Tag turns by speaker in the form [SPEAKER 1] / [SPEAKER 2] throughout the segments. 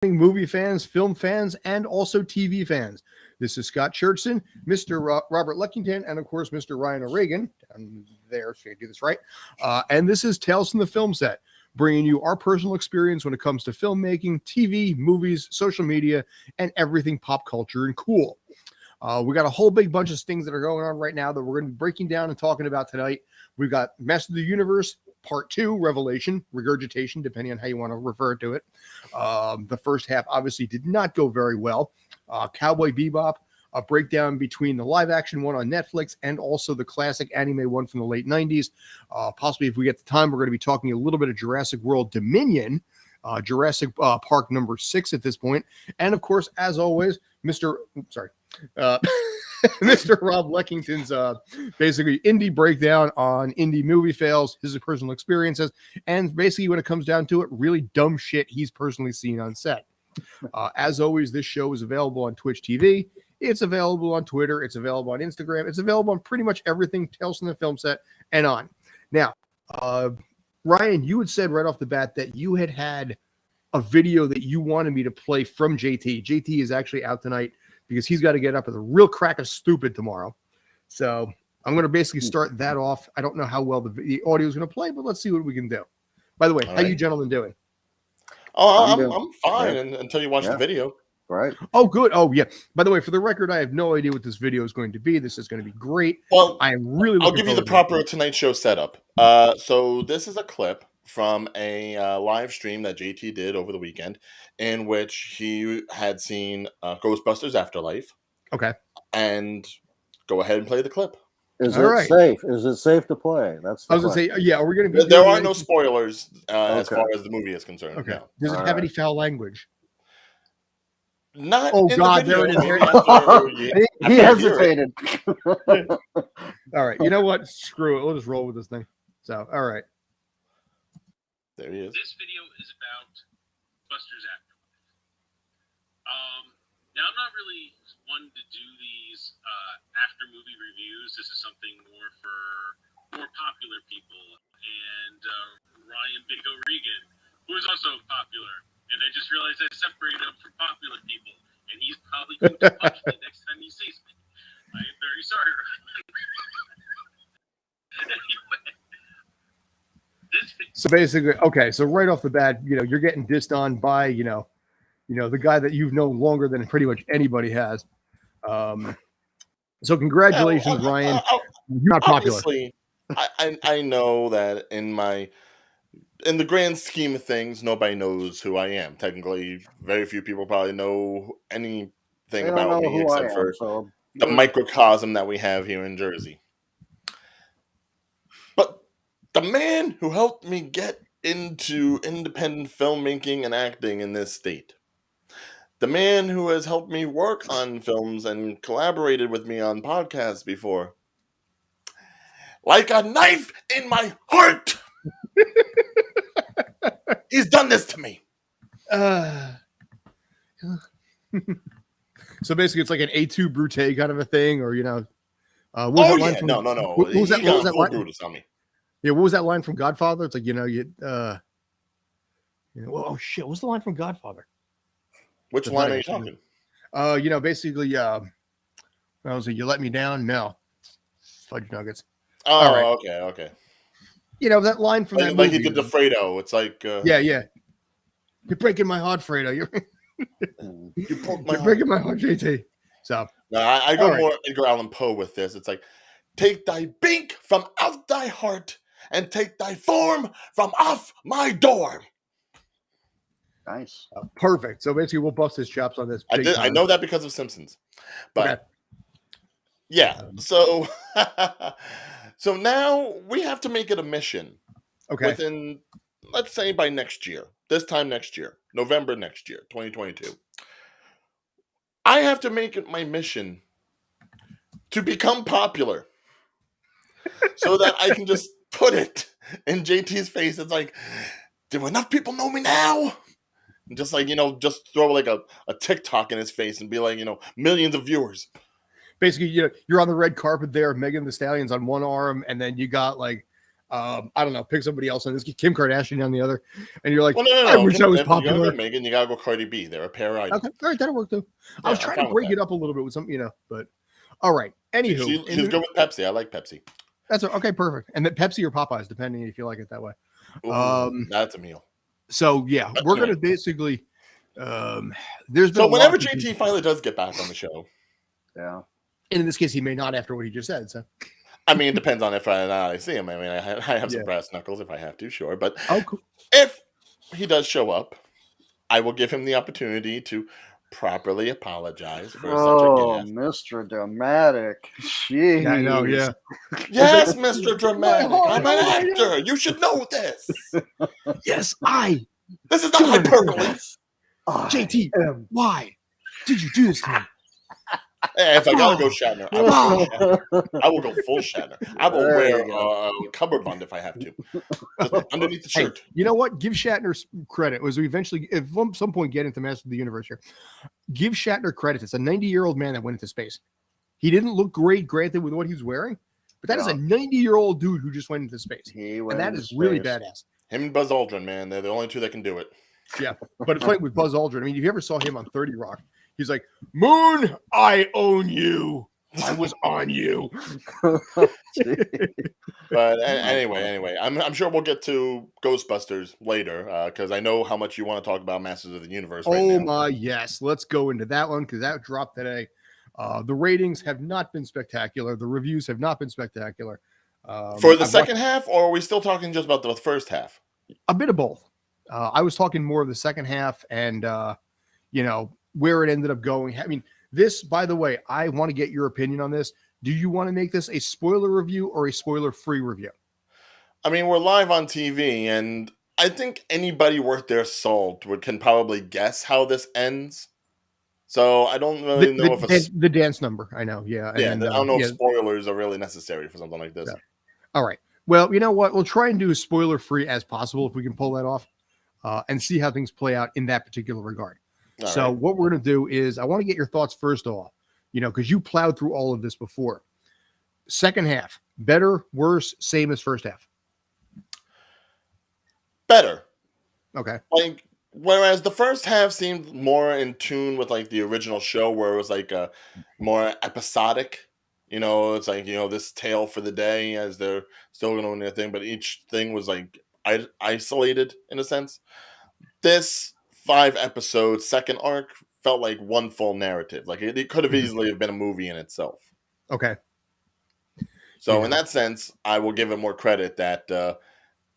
[SPEAKER 1] movie fans, film fans, and also TV fans. This is Scott Churchson, Mr. Robert Leckington, and of course, Mr. Ryan O'Regan. Down there, so I do this right. And this is Tales from the Film Set, bringing you our personal experience when it comes to filmmaking, TV, movies, social media, and everything pop culture and cool. We got a whole big bunch of things that are going on right now that we're going to be breaking down and talking about tonight. We've got Master of the Universe, Part 2, Revelation, Regurgitation, depending on how you want to refer to it. The first half obviously did not go very well. Cowboy Bebop, a breakdown between the live-action one on Netflix and also the classic anime one from the late 90s. Possibly, if we get the time, we're going to be talking a little bit of Jurassic World Dominion, Jurassic Park number 6 at this point. And, of course, as always, Mr. Rob Leckington's basically indie breakdown on indie movie fails, his personal experiences, and basically when it comes down to it, really dumb shit he's personally seen on set. As always, this show is available on Twitch TV. It's available on Twitter. It's available on Instagram. It's available on pretty much everything Tales from the Film Set and on. Now, Ryan, you had said right off the bat that you had a video that you wanted me to play from JT. JT is actually out tonight because he's got to get up at the real crack of stupid tomorrow. So I'm going to basically start that off. I don't know how well the audio is going to play, but let's see what we can do. By the way, how you gentlemen doing?
[SPEAKER 2] Oh, I'm fine until you watch the video.
[SPEAKER 3] Right.
[SPEAKER 1] Oh, good. Oh, yeah. By the way, for the record, I have no idea what this video is going to be. This is going to be great.
[SPEAKER 2] Well,
[SPEAKER 1] I am really looking
[SPEAKER 2] I'll give you the proper Tonight Show setup. So this is a clip from a live stream that JT did over the weekend in which he had seen Ghostbusters Afterlife.
[SPEAKER 1] Okay.
[SPEAKER 2] And go ahead and play the clip.
[SPEAKER 3] Is it safe? Is it safe to play? That's the
[SPEAKER 1] I was going to say, yeah, are we going to be...
[SPEAKER 2] There are no spoilers as far as the movie is concerned.
[SPEAKER 1] Okay.
[SPEAKER 2] No.
[SPEAKER 1] Does it have any foul language?
[SPEAKER 2] Not
[SPEAKER 1] oh
[SPEAKER 2] in
[SPEAKER 1] God,
[SPEAKER 2] the
[SPEAKER 1] there it is.
[SPEAKER 3] He hesitated.
[SPEAKER 1] All right, you know what? Screw it. We'll just roll with this thing. So, all right.
[SPEAKER 2] There he is.
[SPEAKER 4] This video is about Busters Afterlife. Now, I'm not really one to do these after movie reviews. This is something more for more popular people. And Ryan Big O'Regan, who is also popular. And I just realized I separated him from popular people. And he's probably going to punch me next time he sees me. I am very sorry, Ryan. Anyway.
[SPEAKER 1] So basically, okay, so right off the bat, you're getting dissed on by, the guy that you've known longer than pretty much anybody has. So congratulations, Ryan. You're not popular.
[SPEAKER 2] Obviously, I know that in the grand scheme of things, nobody knows who I am. Technically, very few people probably know anything about me except for the microcosm that we have here in Jersey. But the man who helped me get into independent filmmaking and acting in this state, the man who has helped me work on films and collaborated with me on podcasts before, like a knife in my heart, he's done this to me.
[SPEAKER 1] So basically, it's like an A2 Brute kind of a thing, or
[SPEAKER 2] no. What was that line? Brutus on me.
[SPEAKER 1] Yeah, what was that line from Godfather? It's like oh shit, what was the line from Godfather?
[SPEAKER 2] Which line are you talking?
[SPEAKER 1] Basically, I was like, you let me down? No, fudge nuggets.
[SPEAKER 2] Oh, right. Okay.
[SPEAKER 1] That line from that movie.
[SPEAKER 2] Like he did the Fredo. It's like...
[SPEAKER 1] Yeah. You're breaking my heart, Fredo. You're breaking my heart, JT. So...
[SPEAKER 2] No, I go more Edgar Allan Poe with this. It's like, take thy bink from out thy heart and take thy form from off my door.
[SPEAKER 3] Nice.
[SPEAKER 1] Perfect. So basically, we'll bust his chops on this.
[SPEAKER 2] I know that because of Simpsons. But...
[SPEAKER 1] Okay.
[SPEAKER 2] Yeah, so... So now we have to make it a mission.
[SPEAKER 1] Okay.
[SPEAKER 2] Within, let's say by next year, this time next year, November next year, 2022. I have to make it my mission to become popular so that I can just put it in JT's face. It's like, do enough people know me now? And just like, just throw like a TikTok in his face and be like, millions of viewers.
[SPEAKER 1] Basically, you're on the red carpet there, Megan Thee Stallion's on one arm, and then you got like I don't know, pick somebody else on this, Kim Kardashian on the other, and you're like,
[SPEAKER 2] Well, no.
[SPEAKER 1] I wish I was
[SPEAKER 2] If you're
[SPEAKER 1] popular.
[SPEAKER 2] gonna go Megan, you gotta go Cardi B. They're a pair item.
[SPEAKER 1] Okay, all right, that'll work too.
[SPEAKER 2] Yeah,
[SPEAKER 1] I was
[SPEAKER 2] I'm
[SPEAKER 1] trying
[SPEAKER 2] fine
[SPEAKER 1] to
[SPEAKER 2] with
[SPEAKER 1] break
[SPEAKER 2] that.
[SPEAKER 1] it up a little bit with some, but all right. Anywho,
[SPEAKER 2] She's good with Pepsi. I like Pepsi.
[SPEAKER 1] that's okay, perfect. And then Pepsi or Popeyes, depending if you like it that way.
[SPEAKER 2] Ooh, that's a meal.
[SPEAKER 1] So yeah, we're gonna basically. There's been
[SPEAKER 2] So
[SPEAKER 1] a lot
[SPEAKER 2] whenever
[SPEAKER 1] of
[SPEAKER 2] JT finally does get back on the show,
[SPEAKER 3] Yeah.
[SPEAKER 1] and in this case, he may not after what he just said. So
[SPEAKER 2] I mean, it depends on if I see him. I mean, I have some
[SPEAKER 1] Yeah.
[SPEAKER 2] brass knuckles if I have to, sure. But
[SPEAKER 1] oh, cool.
[SPEAKER 2] if he does show up, I will give him the opportunity to properly apologize for
[SPEAKER 3] Oh,
[SPEAKER 2] such a
[SPEAKER 3] Mr. Dramatic. Jeez.
[SPEAKER 1] Yeah, I know. Yeah,
[SPEAKER 2] Yes, Mr. Dramatic.
[SPEAKER 1] heart,
[SPEAKER 2] I'm an
[SPEAKER 1] oh my
[SPEAKER 2] actor. You should know this.
[SPEAKER 1] yes, I
[SPEAKER 2] This is not hyperbole.
[SPEAKER 1] JT. Why did you do this to me?
[SPEAKER 2] Hey, if I gotta go Shatner, I will go Shatner. I will go full Shatner. I will
[SPEAKER 3] There
[SPEAKER 2] wear
[SPEAKER 3] you go.
[SPEAKER 2] a cummerbund if I have to, just underneath the
[SPEAKER 1] Hey,
[SPEAKER 2] shirt.
[SPEAKER 1] you know what? Give Shatner credit. As we eventually, at some point, get into Master of the Universe here, give Shatner credit. It's a 90-year-old man that went into space. He didn't look great, granted, with what he was wearing, but that is a 90-year-old dude who just went into space, and that is really badass.
[SPEAKER 2] Him and Buzz Aldrin, man, they're the only two that can do it.
[SPEAKER 1] Yeah, but it's funny with Buzz Aldrin. I mean, if you ever saw him on 30 Rock, he's like, "Moon, I own you. I was on you."
[SPEAKER 2] But anyway, I'm sure we'll get to Ghostbusters later because I know how much you want to talk about Masters of the Universe. Right now.
[SPEAKER 1] My yes, let's go into that one because that dropped today. The ratings have not been spectacular. The reviews have not been spectacular.
[SPEAKER 2] For the second half, or are we still talking just about the first half?
[SPEAKER 1] A bit of both. I was talking more of the second half and, where it ended up going. I mean, this, by the way, I want to get your opinion on this. Do you want to make this a spoiler review or a spoiler-free review?
[SPEAKER 2] I mean, we're live on TV, and I think anybody worth their salt can probably guess how this ends. So I don't really know if
[SPEAKER 1] the dance number. I know, yeah.
[SPEAKER 2] Yeah,
[SPEAKER 1] and,
[SPEAKER 2] I don't know if spoilers are really necessary for something like this.
[SPEAKER 1] Yeah. All right. Well, you know what? We'll try and do as spoiler-free as possible if we can pull that off, and see how things play out in that particular regard. So what we're going to do is I want to get your thoughts first off, because you plowed through all of this before. Second half, better, worse, same as first half?
[SPEAKER 2] Better.
[SPEAKER 1] Okay.
[SPEAKER 2] Like, whereas the first half seemed more in tune with like the original show where it was like a more episodic, it's like, this tale for the day as they're still going to win their thing, but each thing was like isolated in a sense. This 5 episode second arc felt like one full narrative. Like it could have easily have been a movie in itself.
[SPEAKER 1] Okay.
[SPEAKER 2] So in that sense, I will give it more credit that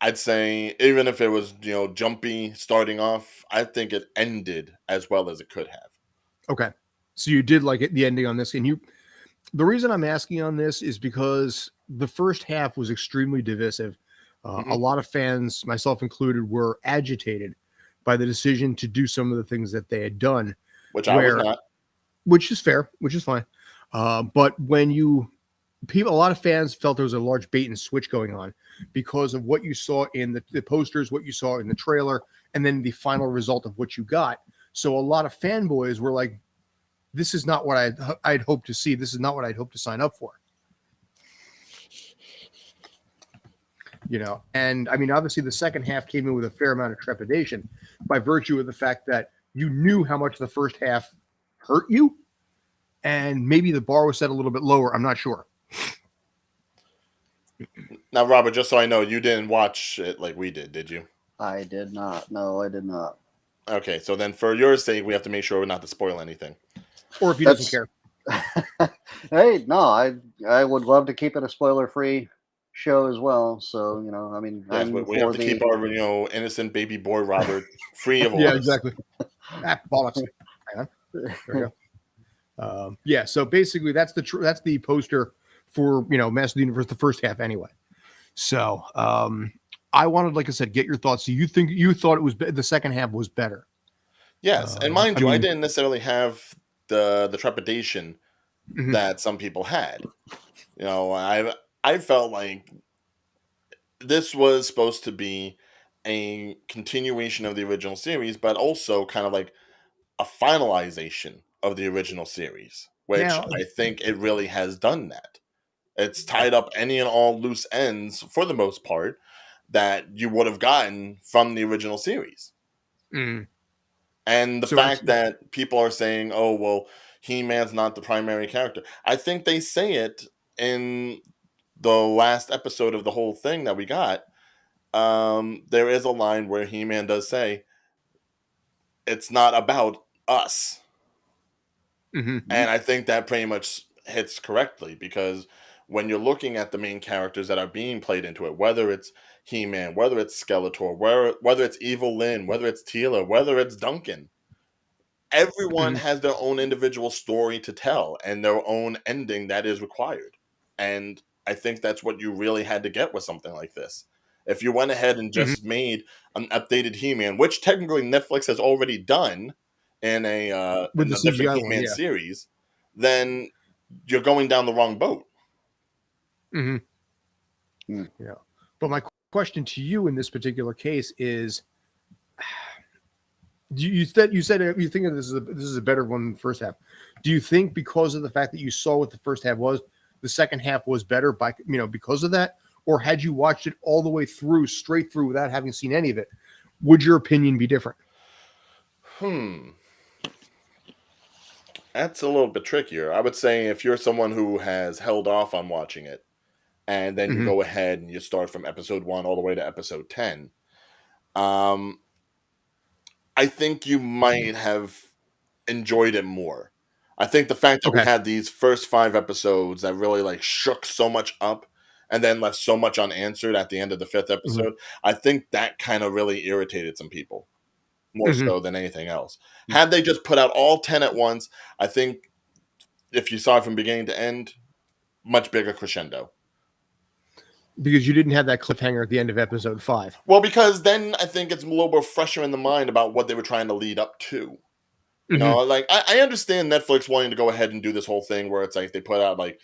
[SPEAKER 2] I'd say even if it was, jumpy starting off, I think it ended as well as it could have.
[SPEAKER 1] Okay. So you did like the ending on this, and the reason I'm asking on this is because the first half was extremely divisive. A lot of fans, myself included, were agitated by the decision to do some of the things that they had done.
[SPEAKER 2] Which I was not.
[SPEAKER 1] Which is fair, which is fine. But when a lot of fans felt there was a large bait and switch going on because of what you saw in the posters, what you saw in the trailer, and then the final result of what you got. So a lot of fanboys were like, this is not what I'd hoped to see. This is not what I'd hoped to sign up for. And I mean, obviously the second half came in with a fair amount of trepidation by virtue of the fact that you knew how much the first half hurt you, and maybe the bar was set a little bit lower. I'm not sure.
[SPEAKER 2] Now, Robert, just so I know, you didn't watch it like we did you?
[SPEAKER 3] I did not. No, I did not.
[SPEAKER 2] Okay, so then for your sake, we have to make sure not to spoil anything.
[SPEAKER 1] Or if he doesn't care.
[SPEAKER 3] Hey, no, I would love to keep it a spoiler-free show as well. So, I mean,
[SPEAKER 2] Yes, we have to keep our, innocent baby boy Robert free of all
[SPEAKER 1] Yeah,
[SPEAKER 2] this.
[SPEAKER 1] exactly. Bollocks. Hang on. There we go. Yeah, so basically that's the poster for, Master of the Universe, the first half anyway. So I wanted, like I said, get your thoughts. So you thought it was the second half was better?
[SPEAKER 2] Yes, and mind you, I didn't necessarily have the trepidation that some people had. I felt like this was supposed to be a continuation of the original series, but also kind of like a finalization of the original series, which I think it really has done that. It's tied up any and all loose ends for the most part that you would have gotten from the original series.
[SPEAKER 1] Mm.
[SPEAKER 2] And the
[SPEAKER 1] So
[SPEAKER 2] fact that people are saying, "Oh, well, He-Man's not the primary character," I think they say it in the last episode of the whole thing that we got. There is a line where He-Man does say, "It's not about us,"
[SPEAKER 1] Mhm.
[SPEAKER 2] and I think that pretty much hits correctly because when you're looking at the main characters that are being played into it, whether it's He-Man, whether it's Skeletor, whether it's Evil Lyn, whether it's Teela, whether it's Duncan, everyone
[SPEAKER 1] Mhm.
[SPEAKER 2] has their own individual story to tell and their own ending that is required. And I think that's what you really had to get with something like this. If you went ahead and
[SPEAKER 1] Mhm.
[SPEAKER 2] just made an updated He-Man, which technically Netflix has already done in
[SPEAKER 1] With the
[SPEAKER 2] a different
[SPEAKER 1] CGI one,
[SPEAKER 2] He-Man
[SPEAKER 1] yeah.
[SPEAKER 2] series, then you're going down the wrong boat.
[SPEAKER 1] Hmm.
[SPEAKER 3] Hmm.
[SPEAKER 1] Yeah. But my question to you in this particular case is, you said you think this is a better one than the first half. Do you think because of the fact that you saw what the first half was, the second half was better by because of that, or had you watched it all the way through, straight through, without having seen any of it, would your opinion be different?
[SPEAKER 2] That's a little bit trickier. I would say if you're someone who has held off on watching it, and then you
[SPEAKER 1] Mhm.
[SPEAKER 2] go ahead and you start from episode 1 all the way to episode 10, um, I think you might have enjoyed it more. I think the fact that we
[SPEAKER 1] Okay.
[SPEAKER 2] had these first 5 episodes that really, like, shook so much up and then left so much unanswered at the end of the 5th
[SPEAKER 1] Mhm.
[SPEAKER 2] episode, I think that kinda really irritated some people, more
[SPEAKER 1] Mhm.
[SPEAKER 2] so than anything else. Had they just put out all 10 at once, I think if you saw it from beginning to end, much bigger crescendo.
[SPEAKER 1] Because you didn't have that cliffhanger at the end of episode 5.
[SPEAKER 2] Well, because then I think it's a little more fresher in the mind about what they were trying to lead up to. You know,
[SPEAKER 1] Mhm.
[SPEAKER 2] like I understand Netflix wanting to go ahead and do this whole thing where it's like they put out like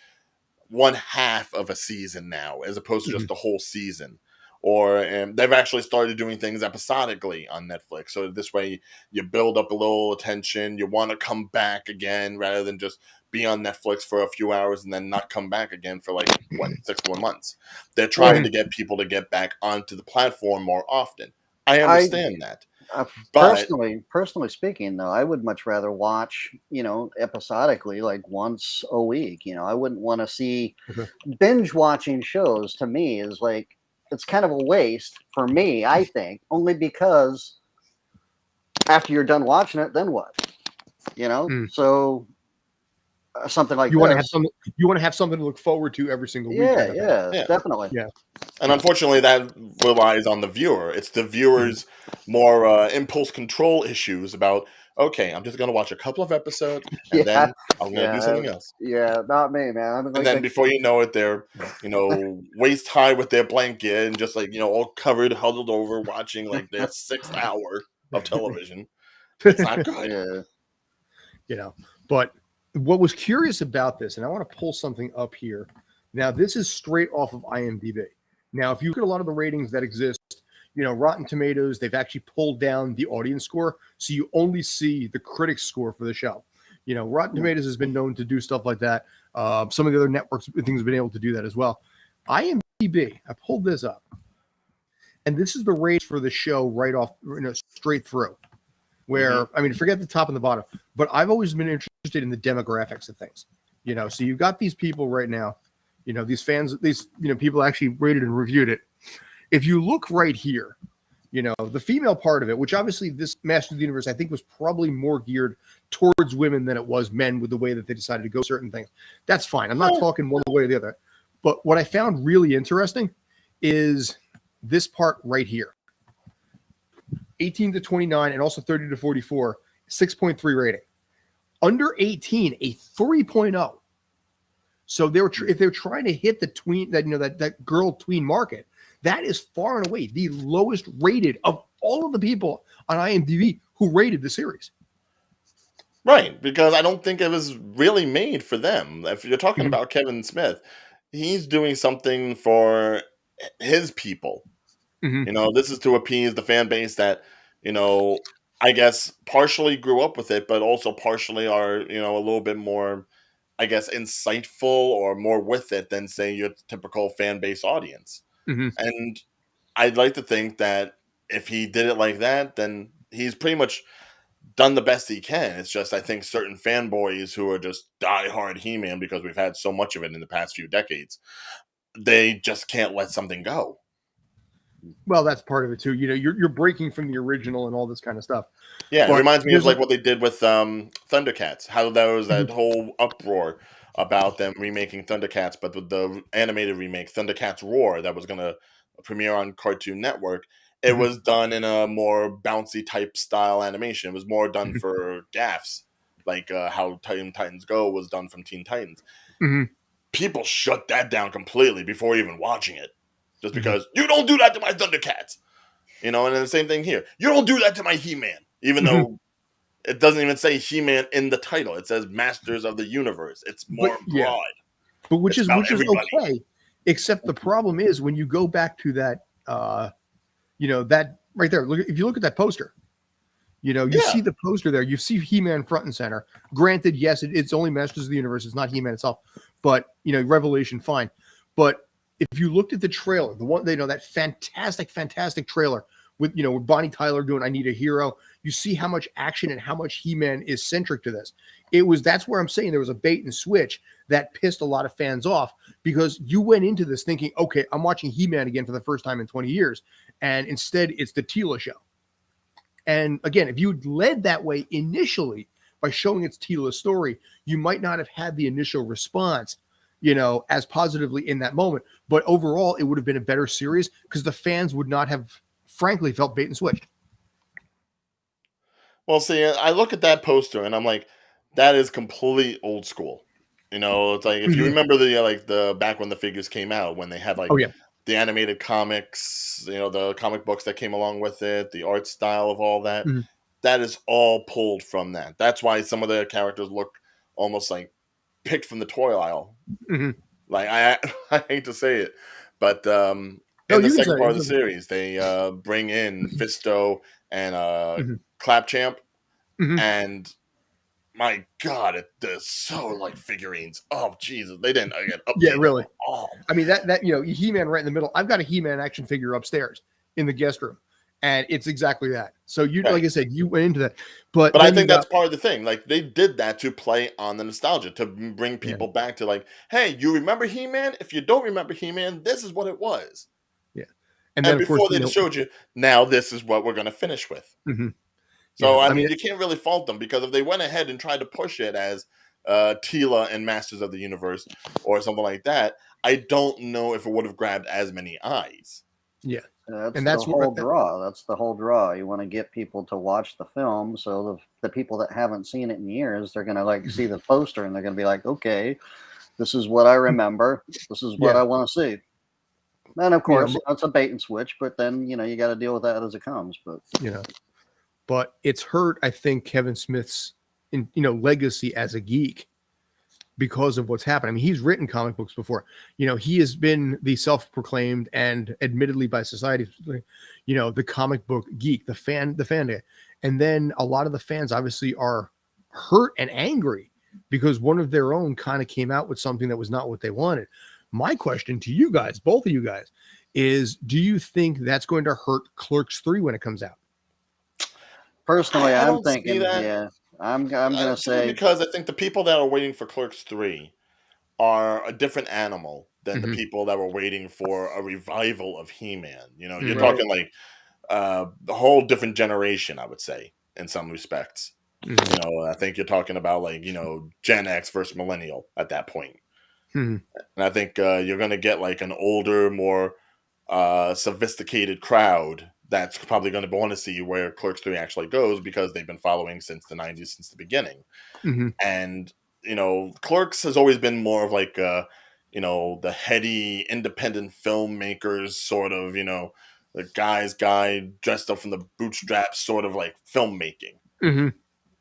[SPEAKER 2] one half of a season now, as opposed to just
[SPEAKER 1] Mhm.
[SPEAKER 2] the whole season. Or they've actually started doing things episodically on Netflix, so this way you build up a little attention. You want to come back again rather than just be on Netflix for a few hours and then not come back again for like what 6 more months. They're trying
[SPEAKER 3] Yeah,
[SPEAKER 2] to get people to get back onto the platform more often. I
[SPEAKER 3] I
[SPEAKER 2] understand that,
[SPEAKER 3] uh,
[SPEAKER 2] but
[SPEAKER 3] personally speaking, though, I would much rather watch, episodically, like once a week. I wouldn't want to see
[SPEAKER 1] Okay.
[SPEAKER 3] binge watching shows. To me, is like it's kind of a waste for me. I think only because after you're done watching it, then what?
[SPEAKER 1] Mm.
[SPEAKER 3] So something like
[SPEAKER 1] You want to have
[SPEAKER 3] this.
[SPEAKER 1] something. You want to have something to look forward to every single week,
[SPEAKER 3] Yeah,
[SPEAKER 1] kind of thing.
[SPEAKER 3] yeah,
[SPEAKER 2] yeah.
[SPEAKER 3] definitely.
[SPEAKER 1] Yeah.
[SPEAKER 2] And unfortunately, that relies on the viewer. It's the viewer's more impulse control issues about, okay, I'm just going to watch a couple of episodes and
[SPEAKER 3] Yeah,
[SPEAKER 2] then I'm going to do
[SPEAKER 3] yeah,
[SPEAKER 2] something else.
[SPEAKER 3] yeah. Not me, man. I'm
[SPEAKER 2] And
[SPEAKER 3] like
[SPEAKER 2] then
[SPEAKER 3] the
[SPEAKER 2] before you know it, they're, waist high with their blanket and just like, all covered, huddled over, watching like their 6th hour of television. It's not good.
[SPEAKER 3] yeah.
[SPEAKER 1] But what was curious about this, and I want to pull something up here. Now, this is straight off of IMDb. Now, if you look at a lot of the ratings that exist, Rotten Tomatoes, they've actually pulled down the audience score, so you only see the critics score for the show. Rotten Tomatoes has been known to do stuff like that. Some of the other networks and things have been able to do that as well. IMDb, I pulled this up, and this is the rating for the show right off, straight through. Where I mean, forget the top and the bottom, but I've always been interested in the demographics of things. So you've got these people right now, these fans, these people actually rated and reviewed it. If you look right here, the female part of it, which obviously this Masters of the Universe I think was probably more geared towards women than it was men with the way that they decided to go certain things. That's fine. I'm not talking one way or the other. But what I found really interesting is this part right here. 18 to 29 and also 30 to 44, 6.3 rating. Under 18, a 3.0. So if they're trying to hit the tween, that girl tween market, that is far and away the lowest rated of all of the people on IMDb who rated the series.
[SPEAKER 2] Right, because I don't think it was really made for them. If you're talking
[SPEAKER 1] Mhm.
[SPEAKER 2] about Kevin Smith, he's doing something for his people.
[SPEAKER 1] Mhm.
[SPEAKER 2] This is to appease the fan base that, I guess partially grew up with it, but also partially are, a little bit more I guess, insightful or more with it than, say, your typical fan base audience.
[SPEAKER 1] Mhm.
[SPEAKER 2] And I'd like to think that if he did it like that, then he's pretty much done the best he can. It's just, I think, certain fanboys who are just diehard He-Man because we've had so much of it in the past few decades, they just can't let something go.
[SPEAKER 1] Well, that's part of it too. You're breaking from the original and all this kind of stuff.
[SPEAKER 2] Yeah, it
[SPEAKER 1] But
[SPEAKER 2] reminds me of
[SPEAKER 1] there's
[SPEAKER 2] like what they did with Thundercats. How there was that whole uproar about them remaking Thundercats, but with the animated remake, Thundercats Roar, that was going to premiere on Cartoon Network, it
[SPEAKER 1] Mhm.
[SPEAKER 2] was done in a more bouncy type style animation. It was more done
[SPEAKER 1] Mhm.
[SPEAKER 2] for gaffs, like how Teen Titans Go was done from Teen Titans.
[SPEAKER 1] Mhm.
[SPEAKER 2] People shut that down completely before even watching it, just
[SPEAKER 1] Mhm.
[SPEAKER 2] because you don't do that to my Thundercats. And then the same thing here. You don't do that to my He-Man, even
[SPEAKER 1] Mhm.
[SPEAKER 2] though it doesn't even say He-Man in the title. It says Masters of the Universe. It's
[SPEAKER 1] But
[SPEAKER 2] more
[SPEAKER 1] yeah,
[SPEAKER 2] broad.
[SPEAKER 1] but which
[SPEAKER 2] It's
[SPEAKER 1] is
[SPEAKER 2] about
[SPEAKER 1] which is
[SPEAKER 2] everybody.
[SPEAKER 1] okay, except the problem is when you go back to that, that right there. If you look at that poster, you
[SPEAKER 2] Yeah.
[SPEAKER 1] see the poster there. You see He-Man front and center. Granted, yes, it's only Masters of the Universe. It's not He-Man itself, but Revelation, fine. But if you looked at the trailer, the one that fantastic trailer with with Bonnie Tyler doing "I Need a Hero," you see how much action and how much He-Man is centric to this. That's where I'm saying there was a bait and switch that pissed a lot of fans off because you went into this thinking, okay, I'm watching He-Man again for the first time in 20 years, and instead it's the Tila show. And again, if you'd led that way initially by showing its Tila story, you might not have had the initial response, as positively in that moment. But overall, it would have been a better series because the fans would not have, frankly, felt bait and switched.
[SPEAKER 2] Well, see, I look at that poster and I'm like, that is complete old school. It's like if you
[SPEAKER 1] Mhm.
[SPEAKER 2] remember the back when the figures came out, when they had
[SPEAKER 1] Oh
[SPEAKER 2] like
[SPEAKER 1] yeah.
[SPEAKER 2] the animated comics, the comic books that came along with it, the art style of all that.
[SPEAKER 1] Mhm.
[SPEAKER 2] That is all pulled from that. That's why some of the characters look almost like picked from the toy aisle.
[SPEAKER 1] Mhm.
[SPEAKER 2] Like I hate to say it, but
[SPEAKER 1] No,
[SPEAKER 2] in the
[SPEAKER 1] you can
[SPEAKER 2] second
[SPEAKER 1] say
[SPEAKER 2] part
[SPEAKER 1] it.
[SPEAKER 2] of the series, they bring in Fisto and
[SPEAKER 1] Mhm.
[SPEAKER 2] Clapchamp,
[SPEAKER 1] Mhm.
[SPEAKER 2] and my God, they're so like figurines. Oh Jesus, they didn't get
[SPEAKER 1] Yeah,
[SPEAKER 2] updated
[SPEAKER 1] really.
[SPEAKER 2] at all.
[SPEAKER 1] I mean that He-Man right in the middle. I've got a He-Man action figure upstairs in the guest room, and it's exactly that. So like
[SPEAKER 2] Right.
[SPEAKER 1] I said, you went into that, but
[SPEAKER 2] But I
[SPEAKER 1] then you
[SPEAKER 2] think
[SPEAKER 1] got
[SPEAKER 2] that's part of the thing. Like they did that to play on the nostalgia, to bring
[SPEAKER 1] yeah,
[SPEAKER 2] people back to like, hey, you remember He-Man? If you don't remember He-Man, this is what it was.
[SPEAKER 1] yeah, and then
[SPEAKER 2] And
[SPEAKER 1] of course
[SPEAKER 2] before they just showed you, now this is what we're going to finish with.
[SPEAKER 1] mhm,
[SPEAKER 2] So I
[SPEAKER 1] I mean,
[SPEAKER 2] mean, you can't really fault them because if they went ahead and tried to push it as Tila and Masters of the Universe or something like that, I don't know if it would have grabbed as many eyes.
[SPEAKER 1] yeah,
[SPEAKER 3] That's
[SPEAKER 1] and
[SPEAKER 3] the
[SPEAKER 1] that's where
[SPEAKER 3] whole draw. That's the whole draw. You want to get people to watch the film, so the people that haven't seen it in years, they're gonna like see the poster and they're gonna be like, okay, this is what I remember. This is what
[SPEAKER 1] yeah,
[SPEAKER 3] I want to see. And of
[SPEAKER 1] you
[SPEAKER 3] course,
[SPEAKER 1] know,
[SPEAKER 3] it's a bait and switch, but then you got to deal with that as it comes. But
[SPEAKER 1] you know, but it's hurt. I think Kevin Smith's legacy as a geek because of what's happened. I mean, he's written comic books before. He has been the self-proclaimed and admittedly by society, the comic book geek, the fan guy. And then a lot of the fans obviously are hurt and angry because one of their own kind of came out with something that was not what they wanted. My question to you guys, both of you guys, is do you think that's going to hurt Clerks 3 when it comes out?
[SPEAKER 3] personally,
[SPEAKER 2] I
[SPEAKER 3] I'm
[SPEAKER 2] don't see
[SPEAKER 3] thinking,
[SPEAKER 2] that
[SPEAKER 3] yeah, I'm gonna
[SPEAKER 2] simply
[SPEAKER 3] say
[SPEAKER 2] because I think the people that are waiting for Clerks 3 are a different animal than the
[SPEAKER 1] Mhm.
[SPEAKER 2] people that were waiting for a revival of He-Man. You're
[SPEAKER 1] Mhm.
[SPEAKER 3] right.
[SPEAKER 2] talking like a whole different generation, I would say, in some respects.
[SPEAKER 1] Mhm.
[SPEAKER 2] I think you're talking about like, Gen X versus millennial at that point.
[SPEAKER 1] Mhm.
[SPEAKER 2] And I think you're going to get like an older, more sophisticated crowd that's probably going to want to see where Clerks 3 actually goes because they've been following since the 90s, since the beginning.
[SPEAKER 1] Mhm.
[SPEAKER 2] And, Clerks has always been more of like, the heady independent filmmakers sort of, the guy dressed up from the bootstraps sort of like filmmaking.
[SPEAKER 1] Mhm.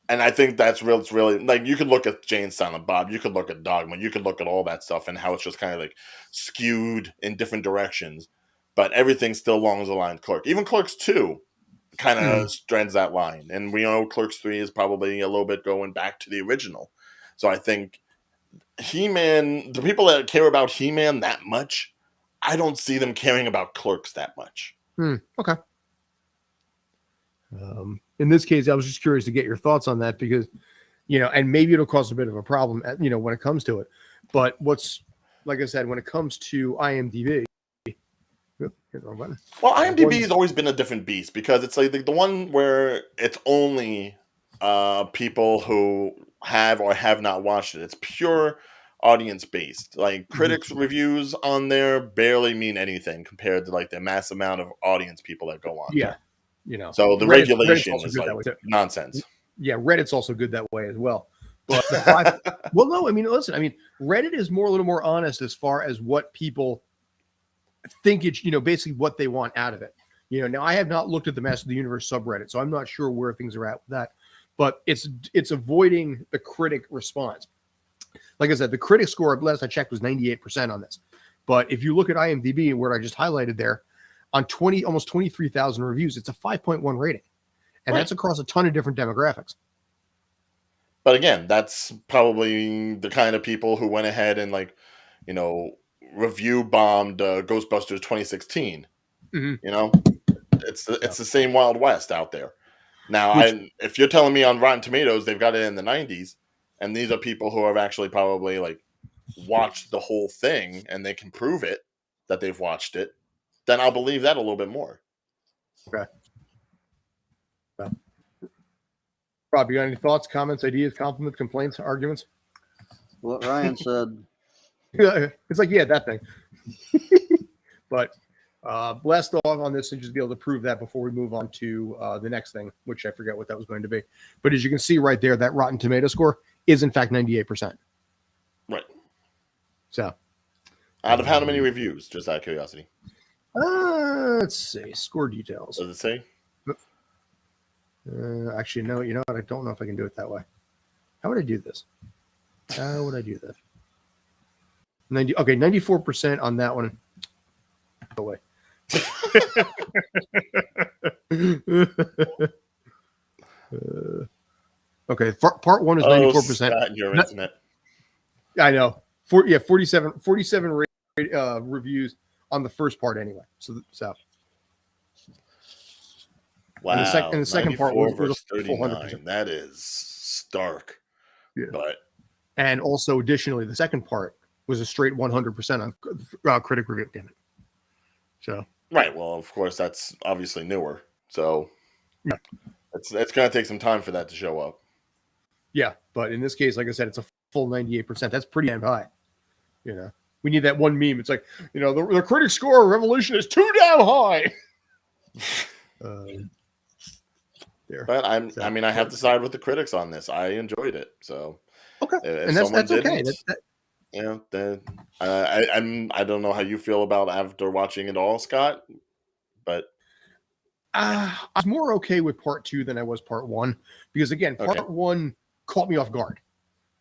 [SPEAKER 2] And I think that's real. It's really like you could look at Jay and Silent Bob, you could look at Dogma, you could look at all that stuff and how it's just kind of like skewed in different directions, but everything still along the line. Clerk, even Clerks 2 kind of
[SPEAKER 1] Mhm.
[SPEAKER 2] strands that line, and we know Clerks 3 is probably a little bit going back to the original. So I think He-Man, the people that care about He-Man that much, I don't see them caring about Clerks that much.
[SPEAKER 1] Okay. In this case, I was just curious to get your thoughts on that because, and maybe it'll cause a bit of a problem, when it comes to it. But like I said, when it comes to IMDb, hit the wrong button.
[SPEAKER 2] Well, IMDb has always been a different beast because it's like the one where it's only people who have or have not watched it. It's pure audience based. Like critics' reviews on there barely mean anything compared to like the mass amount of audience people that go on.
[SPEAKER 1] Yeah.
[SPEAKER 2] So the regulation is like nonsense.
[SPEAKER 1] Yeah, Reddit's also good that way as well. But the five, well, no, I mean, listen, Reddit is a little more honest as far as what people think it's, basically what they want out of it. Now I have not looked at the Master of the Universe subreddit, so I'm not sure where things are at with that. But it's avoiding the critic response. Like I said, the critic score, last I checked, was 98% on this. But if you look at IMDb, where I just highlighted there, on almost 23,000 reviews, it's a 5.1 rating. And that's across a ton of different demographics.
[SPEAKER 2] But again, that's probably the kind of people who went ahead and review bombed Ghostbusters 2016. It's the same Wild West out there. Now, if you're telling me on Rotten Tomatoes they've got it in the 90s, and these are people who have actually probably watched the whole thing and they can prove it that they've watched it, then I'll believe that a little bit more.
[SPEAKER 1] Okay. Well, Rob, you got any thoughts, comments, ideas, compliments, complaints, arguments?
[SPEAKER 3] What Ryan said.
[SPEAKER 1] It's like, yeah, that thing. But blast off on this and just be able to prove that before we move on to the next thing, which I forget what that was going to be. But as you can see right there, that Rotten Tomato score is in fact 98%.
[SPEAKER 2] Right.
[SPEAKER 1] So,
[SPEAKER 2] out of how many reviews? Just out of curiosity.
[SPEAKER 1] Let's see. Score details.
[SPEAKER 2] Does it say?
[SPEAKER 1] Actually, no. You know what? I don't know if I can do it that way. How would I do this? 94% on that one. Go away. Okay, part one is 94%.
[SPEAKER 2] Scott, your internet.
[SPEAKER 1] I know. 47 reviews on the first part anyway. So
[SPEAKER 2] wow.
[SPEAKER 1] And the second part was
[SPEAKER 2] 39. That is stark.
[SPEAKER 1] Yeah.
[SPEAKER 2] And
[SPEAKER 1] also additionally, the second part was a straight 100% on critic review. Damn it. So
[SPEAKER 2] right. Well, of course, that's obviously newer. So
[SPEAKER 1] yeah,
[SPEAKER 2] it's going to take some time for that to show up.
[SPEAKER 1] Yeah, but in this case, like I said, it's a full 98%. That's pretty damn high. We need that one meme. It's like, the critic score of Revolution is too damn high. There.
[SPEAKER 2] But I have to side with the critics on this. I enjoyed it. So
[SPEAKER 1] okay, and that's okay.
[SPEAKER 2] I don't know how you feel about after watching it all, Scott, but
[SPEAKER 1] I was more okay with part two than I was part one because again, part one caught me off guard.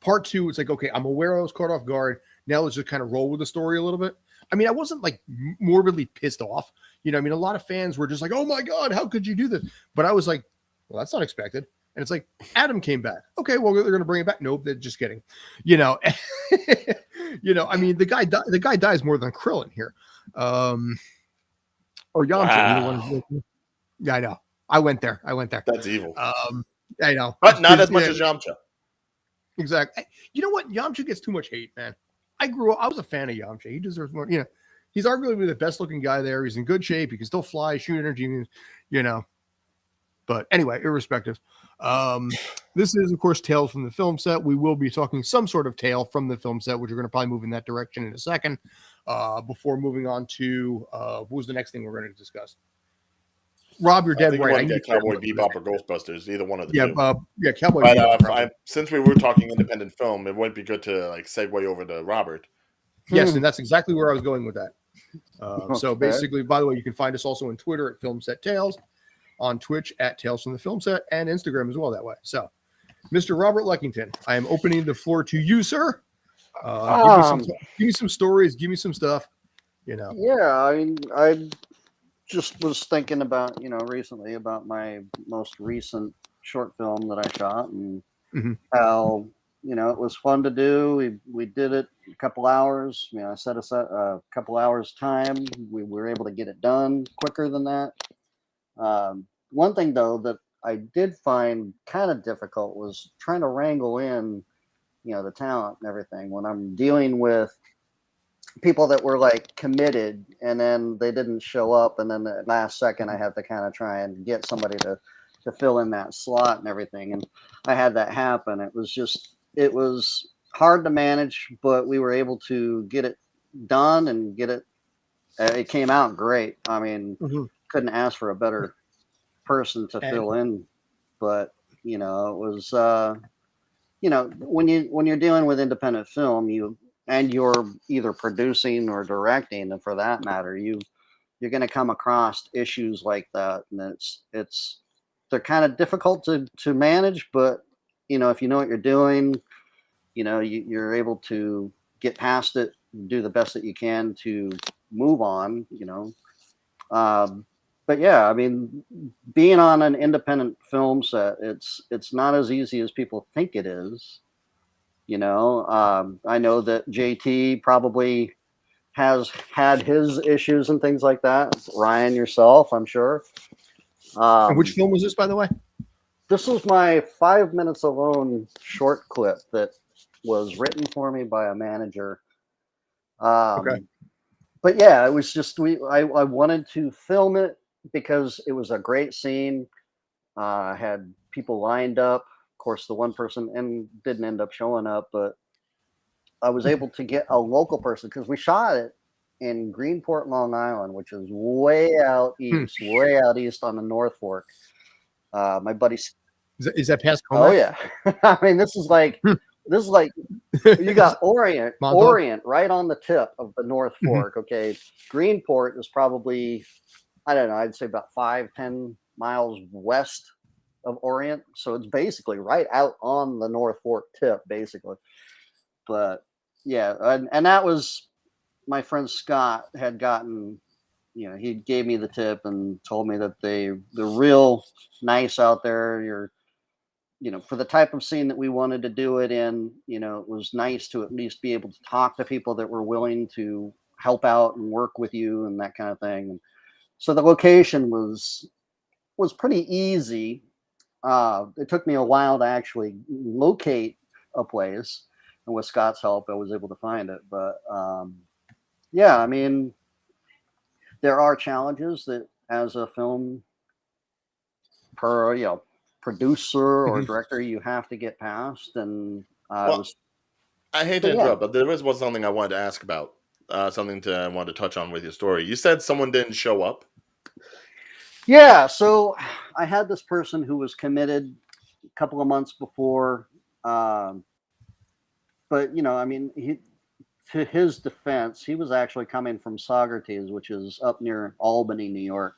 [SPEAKER 1] Part two, it's like, okay, I'm aware I was caught off guard. Now let's just kind of roll with the story a little bit. I wasn't like morbidly pissed off. A lot of fans were just like, oh my God, how could you do this? But I was like, well, that's not expected. And it's like, Adam came back. Okay, well, they're going to bring it back. Nope, they're just kidding. The guy dies more than Krillin here. Or Yamcha.
[SPEAKER 2] Wow.
[SPEAKER 1] Yeah, I know. I went there.
[SPEAKER 2] That's evil.
[SPEAKER 1] I know.
[SPEAKER 2] But not as much as Yamcha.
[SPEAKER 1] Exactly. You know what? Yamcha gets too much hate, man. I was a fan of Yamcha. He deserves more. He's arguably the best looking guy there. He's in good shape. He can still fly, shoot energy, But anyway, irrespective. This is, of course, Tales from the Film Set. We will be talking some sort of tale from the film set, which we're going to probably move in that direction in a second. Before moving on to what was the next thing we're going to discuss? Rob, you're dead right.
[SPEAKER 2] I need Cowboy Bebop or Ghostbusters, either one of the two.
[SPEAKER 1] Cowboy
[SPEAKER 2] Bebop. Since we were talking independent film, it would be good to segue over to Robert.
[SPEAKER 1] Yes, and that's exactly where I was going with that. So basically, by the way, you can find us also on Twitter at Film Set Tales, on Twitch at Tales from the Film Set, and Instagram as well that way. So, Mr. Robert Leckington, I am opening the floor to you, sir. Give me some stories. Give me some stuff.
[SPEAKER 3] Yeah, I just was thinking about, recently about my most recent short film that I shot and how, it was fun to do. We did it a couple hours. I set aside a couple hours time. We were able to get it done quicker than that. One thing though that I did find kind of difficult was trying to wrangle in, the talent and everything when I'm dealing with people that were like committed and then they didn't show up, and then the last second I have to kind of try and get somebody to fill in that slot and everything. And I had that happen. It was hard to manage, but we were able to get it done and it came out great. I mean, couldn't ask for a better person to fill in. But it was when you're dealing with independent film, you're either producing or directing, and for that matter, you're going to come across issues like that, and they're kind of difficult to manage. But if you know what you're doing, you're able to get past it, do the best that you can to move on. But yeah, I mean, being on an independent film set, it's not as easy as people think it is. I know that JT probably has had his issues and things like that. Ryan, yourself, I'm sure.
[SPEAKER 1] And which film was this, by the way?
[SPEAKER 3] This was my 5 minutes alone short clip that was written for me by a manager.
[SPEAKER 1] Okay.
[SPEAKER 3] But yeah, it was just I wanted to film it because it was a great scene. I had people lined up. Of course, the one person didn't end up showing up, but I was able to get a local person because we shot it in Greenport, Long Island, which is way out east on the North Fork. My buddy.
[SPEAKER 1] Is that past
[SPEAKER 3] Comer?
[SPEAKER 1] Oh
[SPEAKER 3] yeah. I mean, this is like you got Orient right on the tip of the North Fork. Okay. Greenport is probably, I don't know, I'd say about 5-10 miles west of Orient. So it's basically right out on the North Fork tip, basically. But yeah, and that was my friend Scott had gotten, he gave me the tip and told me that they're real nice out there. You're, for the type of scene that we wanted to do it in, it was nice to at least be able to talk to people that were willing to help out and work with you and that kind of thing. And so the location was pretty easy. It took me a while to actually locate a place, and with Scott's help, I was able to find it. But yeah, I mean, there are challenges that as a film producer or director you have to get past. And
[SPEAKER 2] I hate to interrupt, but there was something I wanted to ask about. I wanted to touch on with your story. You said someone didn't show up.
[SPEAKER 3] Yeah, so I had this person who was committed a couple of months before, but I mean, to his defense, he was actually coming from Saugerties, which is up near Albany, New York.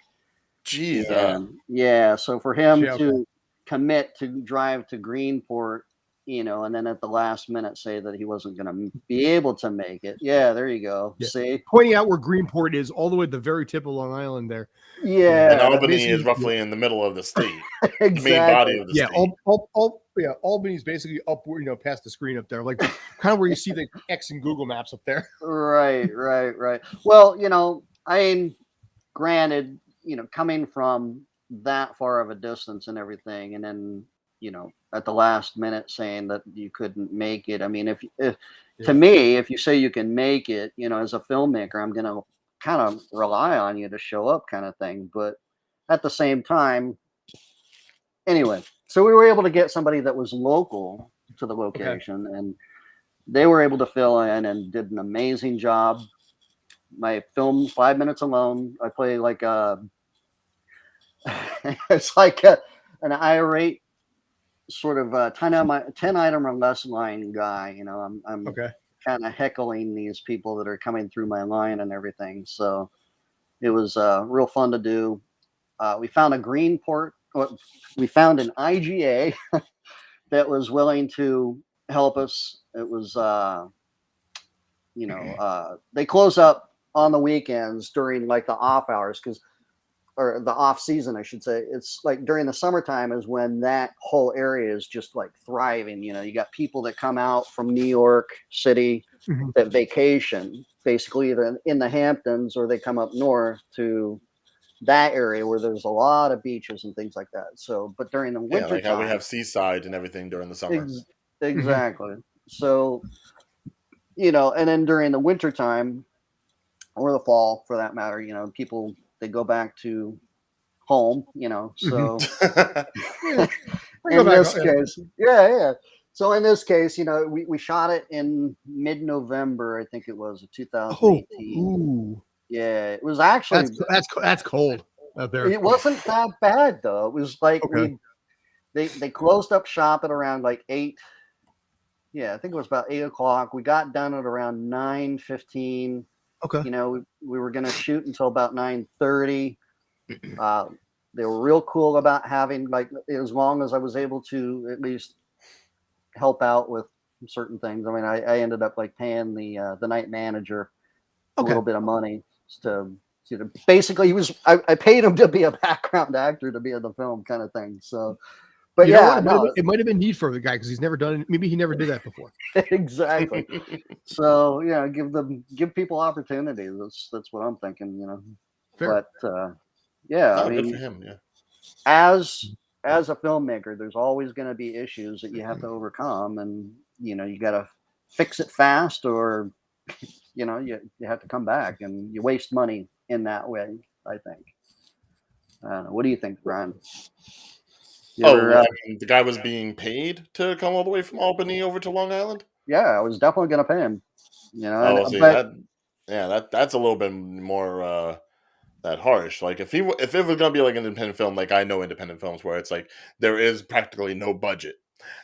[SPEAKER 2] Jeez.
[SPEAKER 3] Yeah, so for him to commit to drive to Greenport, and then at the last minute say that he wasn't going to be able to make it. Yeah, there you go. Yeah. See?
[SPEAKER 1] Pointing out where Greenport is, all the way at the very tip of Long Island there.
[SPEAKER 3] Yeah.
[SPEAKER 2] And Albany is roughly in the middle of the state.
[SPEAKER 3] Exactly.
[SPEAKER 2] The main body of the state.
[SPEAKER 1] Albany's basically up, past the screen up there, like kind of where you see the X in Google Maps up there.
[SPEAKER 3] Right. Well, I mean, granted, coming from that far of a distance and everything, and then, at the last minute saying that you couldn't make it. I mean, to me, if you say you can make it, as a filmmaker, I'm going to kind of rely on you to show up kind of thing. But at the same time, anyway, so we were able to get somebody that was local to the location, and they were able to fill in and did an amazing job. My film, 5 minutes alone, I play like it's like an irate sort of 10 item or less line guy. I'm kind of heckling these people that are coming through my line and everything. So it was real fun to do. We found we found an IGA that was willing to help us. It was, they close up on the weekends during like the off hours because or the off season, I should say. It's like during the summertime is when that whole area is just like thriving. You know, you got people that come out from New York City
[SPEAKER 1] Mhm.
[SPEAKER 3] that vacation, basically either in the Hamptons or they come up north to that area where there's a lot of beaches and things like that. So, but during the
[SPEAKER 2] Yeah,
[SPEAKER 3] winter
[SPEAKER 2] like how we
[SPEAKER 3] time,
[SPEAKER 2] have Seaside and everything during the summer.
[SPEAKER 3] exactly. So, you know, and then during the winter time or the fall for that matter, you know, people they go back to home, you know.
[SPEAKER 1] Mhm.
[SPEAKER 3] So
[SPEAKER 1] Yeah, I go
[SPEAKER 3] in
[SPEAKER 1] back.
[SPEAKER 3] this case, yeah. So in this case, you know, we shot it in mid-November, I think it was of
[SPEAKER 1] Oh,
[SPEAKER 3] 2018.
[SPEAKER 1] ooh,
[SPEAKER 3] Yeah, it was actually
[SPEAKER 1] that's cold out there.
[SPEAKER 3] it wasn't that bad though. It was like
[SPEAKER 1] Okay.
[SPEAKER 3] they closed up shop at around like 8. Yeah, I think it was about 8 o'clock. We got done at around 9:15.
[SPEAKER 1] Okay.
[SPEAKER 3] You know, we were gonna shoot until about 9:30. Uh, they were real cool about having like as long as I was able to at least help out with certain things. I mean, I ended up like paying the night manager a
[SPEAKER 1] Okay.
[SPEAKER 3] little bit of money to basically I paid him to be a background actor to be in the film kind of thing. So, but
[SPEAKER 1] You know what?
[SPEAKER 3] yeah, no,
[SPEAKER 1] It might have been neat for the guy because he's never done it. Maybe he never did that before.
[SPEAKER 3] exactly. So yeah, give people opportunities. That's what I'm thinking. You know,
[SPEAKER 1] Fair.
[SPEAKER 3] but yeah, I
[SPEAKER 2] Oh, good for
[SPEAKER 3] mean,
[SPEAKER 2] him. Yeah.
[SPEAKER 3] as as a filmmaker, there's always going to be issues that you have to overcome, and you know you got to fix it fast, or you know you have to come back, and you waste money in that way. I think. I don't know. What do you think, Brian? You ever?
[SPEAKER 2] Oh, I mean, the guy was being paid to come all the way from Albany over to Long Island.
[SPEAKER 3] Yeah, I was definitely going to pay him. You know,
[SPEAKER 2] Oh,
[SPEAKER 3] and
[SPEAKER 2] see
[SPEAKER 3] but
[SPEAKER 2] that. Yeah, that's a little bit more that harsh. Like if it was gonna be like an independent film, like I know independent films where it's like there is practically no budget,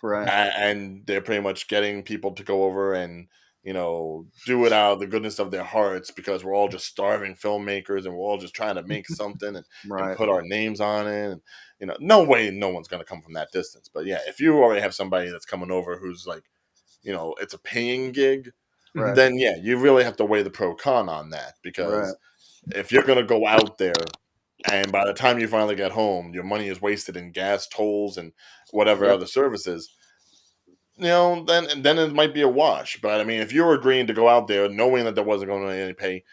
[SPEAKER 3] right,
[SPEAKER 2] and they're pretty much getting people to go over and do it out of the goodness of their hearts because we're all just starving filmmakers and we're all just trying to make something and
[SPEAKER 3] right,
[SPEAKER 2] put our names on it. And no way, no one's gonna come from that distance. But yeah, if you already have somebody that's coming over who's like, it's a paying gig,
[SPEAKER 3] right,
[SPEAKER 2] then yeah, you really have to weigh the pro con on that
[SPEAKER 3] right,
[SPEAKER 2] because if you're going to go out there and by the time you finally get home, your money is wasted in gas tolls and whatever
[SPEAKER 3] yep,
[SPEAKER 2] other services, then it might be a wash. But I mean, if you're agreeing to go out there knowing that there wasn't going to be any pay,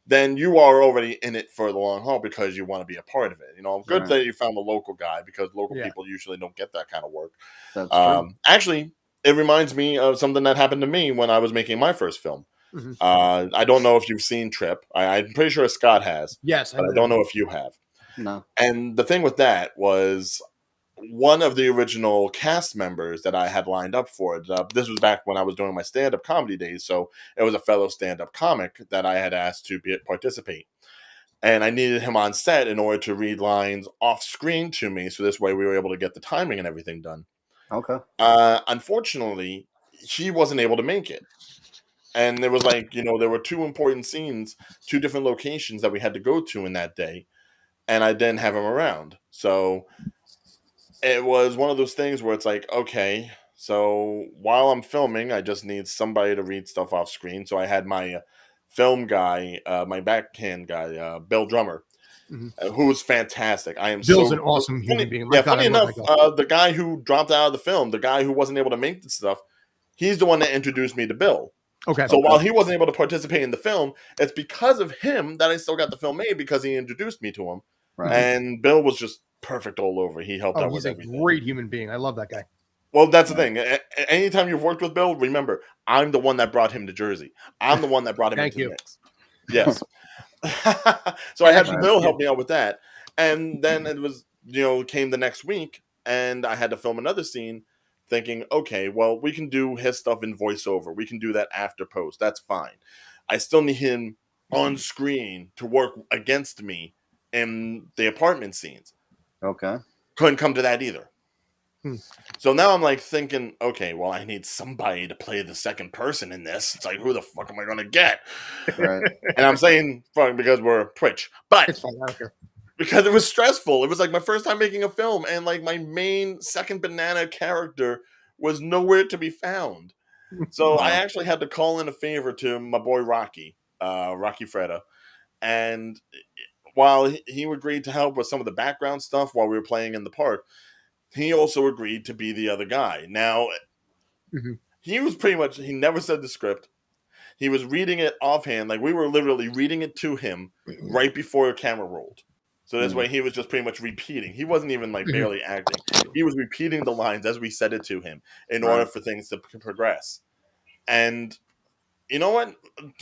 [SPEAKER 2] then you are already in it for the long haul because you want to be a part of it. Good
[SPEAKER 3] right.
[SPEAKER 2] that you found a local guy because local
[SPEAKER 1] Yeah.
[SPEAKER 2] people usually don't get that kind of work.
[SPEAKER 3] That's true.
[SPEAKER 2] Actually, it reminds me of something that happened to me when I was making my first film.
[SPEAKER 1] Mhm.
[SPEAKER 2] I don't know if you've seen Trip. I'm pretty sure Scott has,
[SPEAKER 1] Yes, I
[SPEAKER 2] but I
[SPEAKER 1] know.
[SPEAKER 2] don't know if you have.
[SPEAKER 3] No,
[SPEAKER 2] And the thing with that was one of the original cast members that I had lined up for it. This was back when I was doing my stand-up comedy days, so it was a fellow stand-up comic that I had asked to participate. And I needed him on set in order to read lines off screen to me, so this way we were able to get the timing and everything done.
[SPEAKER 3] okay,
[SPEAKER 2] Unfortunately, he wasn't able to make it. And there was like, there were two important scenes, two different locations that we had to go to in that day, and I didn't have him around. So it was one of those things where it's like, okay, so while I'm filming, I just need somebody to read stuff off screen. So I had my film guy, my backhand guy, Bill Drummer,
[SPEAKER 1] Mhm.
[SPEAKER 2] who was fantastic. I am
[SPEAKER 1] Bill's
[SPEAKER 2] so
[SPEAKER 1] an awesome human
[SPEAKER 2] funny.
[SPEAKER 1] being. My
[SPEAKER 2] Yeah,
[SPEAKER 1] God, I
[SPEAKER 2] funny
[SPEAKER 1] love
[SPEAKER 2] enough,
[SPEAKER 1] that guy.
[SPEAKER 2] the guy who dropped out of the film, the guy who wasn't able to make the stuff, he's the one that introduced me to Bill.
[SPEAKER 1] Okay.
[SPEAKER 2] So
[SPEAKER 3] okay,
[SPEAKER 2] while he wasn't able to participate in the film, it's because of him that I still got the film made because he introduced me to him.
[SPEAKER 3] right.
[SPEAKER 1] Mhm.
[SPEAKER 2] And Bill was just perfect all over. He helped
[SPEAKER 1] Oh,
[SPEAKER 2] out
[SPEAKER 1] he's
[SPEAKER 2] with
[SPEAKER 1] a
[SPEAKER 2] everything.
[SPEAKER 1] great human being. I love that guy.
[SPEAKER 2] Well, that's the
[SPEAKER 3] Right.
[SPEAKER 2] thing. Anytime you've worked with Bill, remember, I'm the one that brought him to Jersey. I'm the one that brought him
[SPEAKER 1] Thank
[SPEAKER 2] into the
[SPEAKER 1] you.
[SPEAKER 2] mix. Yes. So I
[SPEAKER 1] And
[SPEAKER 2] had
[SPEAKER 1] actually,
[SPEAKER 3] Right.
[SPEAKER 2] Bill help me out with that. And then it was, came the next week and I had to film another scene thinking, okay, well, we can do his stuff in voiceover. We can do that after post. That's fine. I still need him on screen to work against me in the apartment scenes.
[SPEAKER 3] Okay.
[SPEAKER 2] Couldn't come to that either.
[SPEAKER 1] Hmm.
[SPEAKER 2] So now I'm like thinking, okay, well, I need somebody to play the second person in this. It's like, who the fuck am I going to get?
[SPEAKER 3] Right.
[SPEAKER 2] And I'm saying fuck because we're Twitch, but
[SPEAKER 1] it's fine. I don't care.
[SPEAKER 2] because it was stressful. It was like my first time making a film, and like my main second banana character was nowhere to be found. So I
[SPEAKER 3] Wow.
[SPEAKER 2] actually had to call in a favor to my boy Rocky, Rocky Freda, and while he agreed to help with some of the background stuff while we were playing in the park, he also agreed to be the other guy. Now,
[SPEAKER 1] Mhm.
[SPEAKER 2] he was pretty much, he never said the script. He was reading it offhand. Like, we were literally reading it to him right before the camera rolled. So this
[SPEAKER 3] Mhm.
[SPEAKER 2] way he was just pretty much repeating. He wasn't even like
[SPEAKER 1] Mhm.
[SPEAKER 2] barely acting. He was repeating the lines as we said it to him in
[SPEAKER 3] Right.
[SPEAKER 2] order for things to progress. And you know what?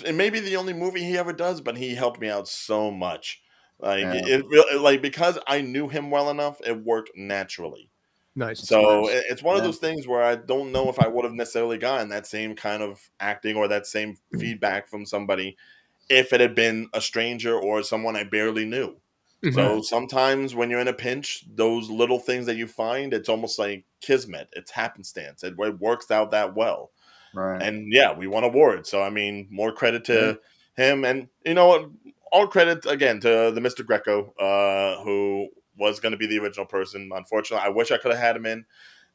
[SPEAKER 2] It may be the only movie he ever does, but he helped me out so much. Like
[SPEAKER 3] Yeah.
[SPEAKER 2] like because I knew him well enough, it worked naturally.
[SPEAKER 1] Nice.
[SPEAKER 2] So
[SPEAKER 3] Nice.
[SPEAKER 2] it's one of
[SPEAKER 3] Yeah.
[SPEAKER 2] those things where I don't know if I would have necessarily gotten that same kind of acting or that same feedback from somebody if it had been a stranger or someone I barely knew.
[SPEAKER 1] Mhm.
[SPEAKER 2] So sometimes when you're in a pinch, those little things that you find, it's almost like kismet. It's happenstance. It works out that well.
[SPEAKER 3] Right.
[SPEAKER 2] And yeah, we won awards. So I mean, more credit
[SPEAKER 3] Yeah.
[SPEAKER 2] to him. And you know what? All credit again to the Mr. Greco, who was going to be the original person. Unfortunately, I wish I could have had him in.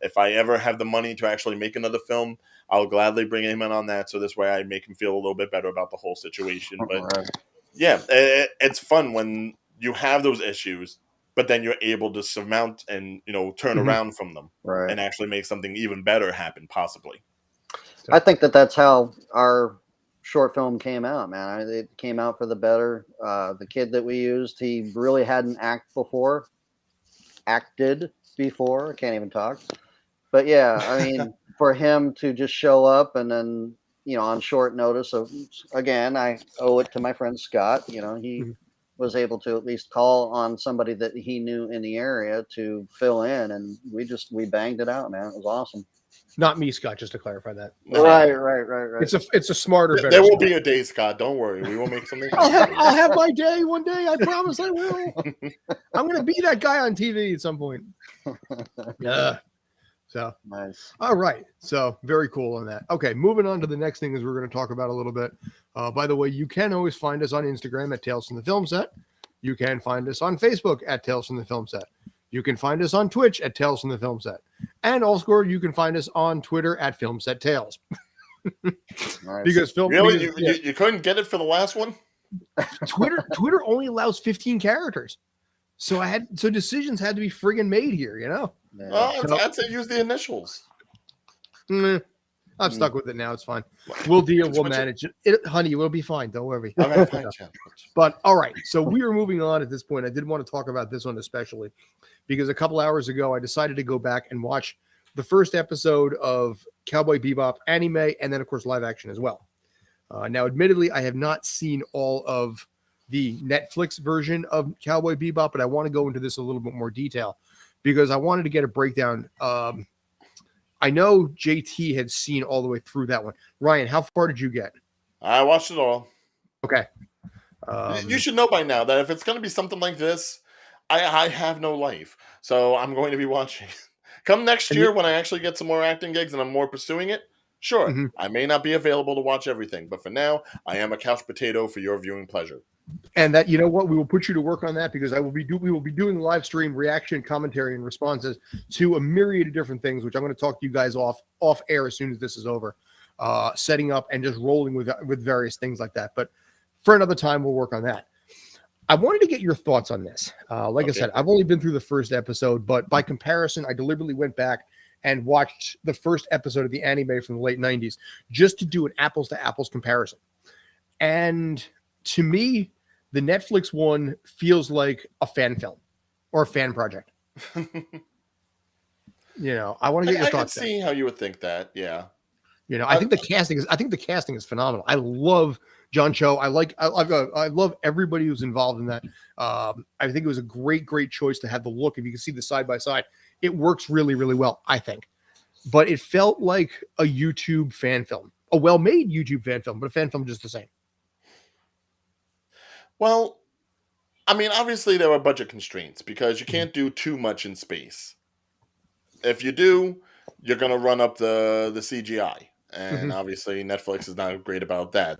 [SPEAKER 2] If I ever have the money to actually make another film, I'll gladly bring him in on that. So this way, I make him feel a little bit better about the whole situation. But
[SPEAKER 3] Right.
[SPEAKER 2] yeah, it's fun when you have those issues, but then you're able to surmount and turn
[SPEAKER 1] Mhm.
[SPEAKER 2] around from them
[SPEAKER 3] Right.
[SPEAKER 2] and actually make something even better happen, possibly.
[SPEAKER 3] I think that's how our short film came out, man. It came out for the better. The kid that we used, he really hadn't acted before. I can't even talk. But yeah, I mean, for him to just show up and then, on short notice of, again, I owe it to my friend Scott. He
[SPEAKER 1] Mhm.
[SPEAKER 3] was able to at least call on somebody that he knew in the area to fill in, and we banged it out, man. It was awesome.
[SPEAKER 1] Not me, Scott. Just to clarify that.
[SPEAKER 3] Right.
[SPEAKER 1] It's a smarter, better.
[SPEAKER 2] There will
[SPEAKER 1] Scott.
[SPEAKER 2] be a day, Scott. Don't worry. We will make something
[SPEAKER 1] I'll
[SPEAKER 2] happen
[SPEAKER 1] have
[SPEAKER 2] for
[SPEAKER 1] I'll have my day one day. I promise I will. I'm gonna be that guy on TV at some point. Yeah. So
[SPEAKER 3] Nice.
[SPEAKER 1] all right. So very cool on that. Okay, moving on to the next thing is we're going to talk about a little bit. By the way, you can always find us on Instagram at Tales from the Film Set. You can find us on Facebook at Tales from the Film Set. You can find us on Twitch at Tales from the Film Set. And also you can find us on Twitter at Film Set Tales.
[SPEAKER 3] Nice.
[SPEAKER 1] Because
[SPEAKER 2] Really?
[SPEAKER 1] because,
[SPEAKER 2] You couldn't get it for the last one?
[SPEAKER 1] Twitter only allows 15 characters. So decisions had to be friggin' made here,
[SPEAKER 3] Yeah.
[SPEAKER 2] Oh, I'd say use the initials.
[SPEAKER 1] I'm
[SPEAKER 3] Mm.
[SPEAKER 1] stuck with it now. It's fine. We'll deal. We'll
[SPEAKER 2] Switch it.
[SPEAKER 1] manage it. Honey, we'll be fine. Don't worry.
[SPEAKER 2] Okay, fine, Chad.
[SPEAKER 1] But all right. So we are moving on at this point. I did want to talk about this one especially because a couple hours ago I decided to go back and watch the first episode of Cowboy Bebop anime and then of course live action as well. Now, admittedly, I have not seen all of the Netflix version of Cowboy Bebop, but I want to go into this a little bit more detail because I wanted to get a breakdown. I know JT had seen all the way through that one. Ryan, how far did you get?
[SPEAKER 2] I watched it all.
[SPEAKER 1] Okay.
[SPEAKER 2] You should know by now that if it's going to be something like this, I have no life. So I'm going to be watching. Come next year when I actually get some more acting gigs and I'm more pursuing it, sure,
[SPEAKER 1] Mhm.
[SPEAKER 2] I may not be available to watch everything. But for now, I am a couch potato for your viewing pleasure.
[SPEAKER 1] And that, you know what, we will put you to work on that because we will be doing live stream reaction, commentary, and responses to a myriad of different things, which I'm going to talk to you guys off air as soon as this is over, setting up and just rolling with various things like that. But for another time, we'll work on that. I wanted to get your thoughts on this. Like I said, I've only been through the first episode, but by comparison, I deliberately went back and watched the first episode of the anime from the late 90s just to do an apples to apples comparison. And to me, the Netflix one feels like a fan film or a fan project. I want to get your thoughts.
[SPEAKER 2] I can see how you would think that. Yeah.
[SPEAKER 1] I think the casting is phenomenal. I love John Cho. I love everybody who's involved in that. I think it was a great choice to have the look. If you can see the side by side, it works really, really well, I think. But it felt like a YouTube fan film, a well-made YouTube fan film, but a fan film just the same.
[SPEAKER 2] Well, I mean, obviously there are budget constraints because you can't do too much in space. If you do, you're going to run up the CGI. And obviously Netflix is not great about that.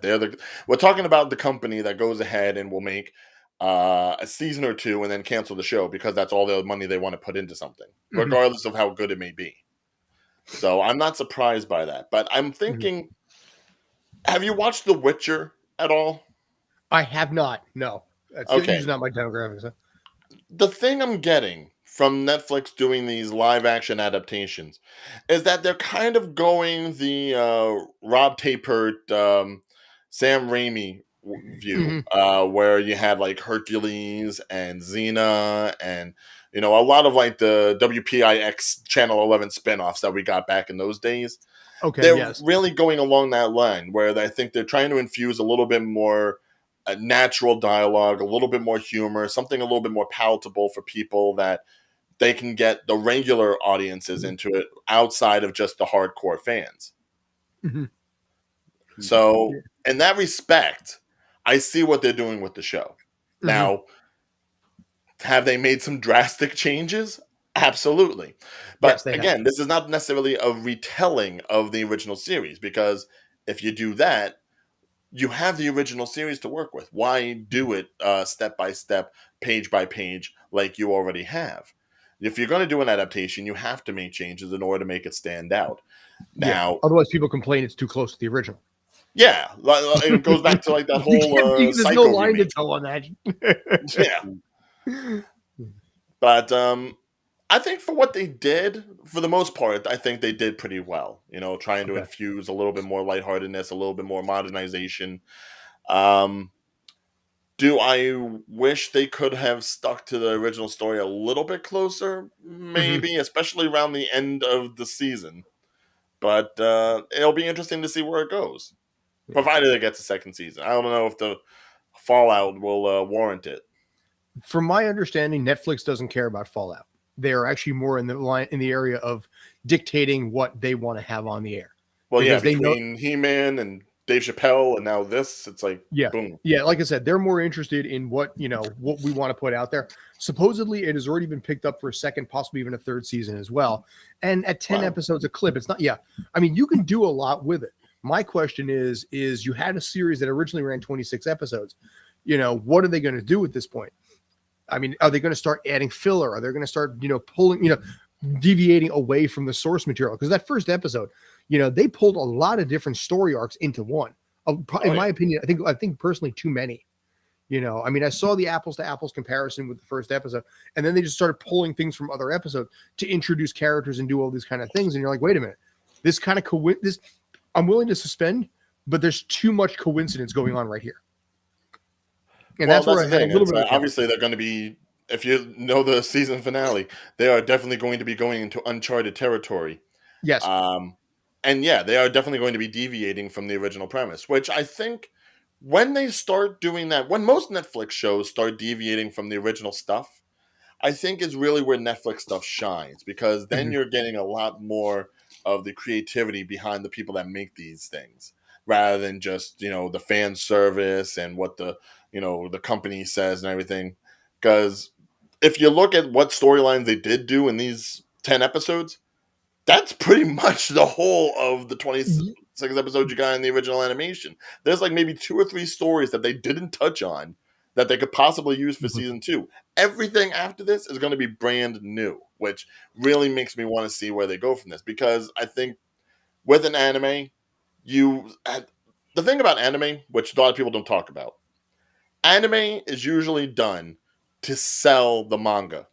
[SPEAKER 2] We're talking about the company that goes ahead and will make a season or two and then cancel the show because that's all the money they want to put into something, regardless of how good it may be. So I'm not surprised by that. But I'm thinking, have you watched The Witcher at all?
[SPEAKER 1] I have not. No. That's
[SPEAKER 2] Okay.
[SPEAKER 1] usually not my demographics. Huh?
[SPEAKER 2] The thing I'm getting from Netflix doing these live action adaptations is that they're kind of going the Rob Tapert, Sam Raimi view,
[SPEAKER 1] Hmm.
[SPEAKER 2] where you had like Hercules and Xena and a lot of like the WPIX Channel 11 spinoffs that we got back in those days.
[SPEAKER 1] Okay.
[SPEAKER 2] They're
[SPEAKER 1] Yes.
[SPEAKER 2] really going along that line where I think they're trying to infuse a little bit more natural dialogue, a little bit more humor, something a little bit more palatable for people that they can get the regular audiences into it outside of just the hardcore fans.
[SPEAKER 1] Hmm.
[SPEAKER 2] So, in that respect, I see what they're doing with the show.
[SPEAKER 1] Hmm.
[SPEAKER 2] Now, have they made some drastic changes? Absolutely.
[SPEAKER 1] Yes,
[SPEAKER 2] But
[SPEAKER 1] they have.
[SPEAKER 2] again, this is not necessarily a retelling of the original series because if you do that, you have the original series to work with. Why do it step by step, page by page, like you already have? If you're going to do an adaptation, you have to make changes in order to make it stand out.
[SPEAKER 1] Yeah.
[SPEAKER 2] Now,
[SPEAKER 1] Otherwise, people complain it's too close to the original.
[SPEAKER 2] yeah, it goes back to like that
[SPEAKER 1] You
[SPEAKER 2] whole
[SPEAKER 1] can't, there's no
[SPEAKER 2] Psycho
[SPEAKER 1] line to
[SPEAKER 2] remake.
[SPEAKER 1] tell on that.
[SPEAKER 2] Yeah, but I think for what they did, for the most part, I think they did pretty well. Trying to
[SPEAKER 1] Okay.
[SPEAKER 2] infuse a little bit more lightheartedness, a little bit more modernization. Um, Do I wish they could have stuck to the original story a little bit closer?
[SPEAKER 1] Hmm.
[SPEAKER 2] Maybe, especially around the end of the season. But it'll be interesting to see where it goes,
[SPEAKER 1] Yeah.
[SPEAKER 2] provided it gets a second season. I don't know if the fallout will warrant it.
[SPEAKER 1] From my understanding, Netflix doesn't care about Fallout. They are actually more in the area of dictating what they want to have on the air
[SPEAKER 2] Well, yeah,
[SPEAKER 1] because they know.
[SPEAKER 2] between He-Man and Dave Chappelle and now this, it's like,
[SPEAKER 1] Yeah.
[SPEAKER 2] boom.
[SPEAKER 1] Yeah, like I said, they're more interested in what we want to put out there. Supposedly, it has already been picked up for a second, possibly even a third season as well. And at 10
[SPEAKER 2] Wow.
[SPEAKER 1] episodes a clip, it's not. Yeah, I mean, you can do a lot with it. My question is you had a series that originally ran 26 episodes. What are they going to do at this point? I mean, are they going to start adding filler? Are they going to start pulling deviating away from the source material? Because that first episode, they pulled a lot of different story arcs into one. In my opinion, I think personally too many. I mean, I saw the apples to apples comparison with the first episode, and then they just started pulling things from other episodes to introduce characters and do all these kind of things. And you're like, wait a minute, this kind of this I'm willing to suspend, but there's too much coincidence going on right here. And
[SPEAKER 2] Well,
[SPEAKER 1] that's
[SPEAKER 2] that's
[SPEAKER 1] where
[SPEAKER 2] the
[SPEAKER 1] I had a
[SPEAKER 2] thing.
[SPEAKER 1] little
[SPEAKER 2] It's
[SPEAKER 1] bit of a challenge.
[SPEAKER 2] obviously they're going to be. If you know the season finale, they are definitely going to be going into uncharted territory.
[SPEAKER 1] Yes.
[SPEAKER 2] And yeah, they are definitely going to be deviating from the original premise, which I think when they start doing that, when most Netflix shows start deviating from the original stuff, I think is really where Netflix stuff shines because then
[SPEAKER 1] Mhm.
[SPEAKER 2] you're getting a lot more of the creativity behind the people that make these things rather than just, the fan service and what the company says and everything. Because if you look at what storylines they did do in these 10 episodes, that's pretty much the whole of the 26 episodes you got in the original animation. There's like maybe 2 or 3 stories that they didn't touch on that they could possibly use for
[SPEAKER 1] Mhm.
[SPEAKER 2] season 2. Everything after this is going to be brand new, which really makes me want to see where they go from this because I think with an anime, the thing about anime, which a lot of people don't talk about, anime is usually done to sell the manga.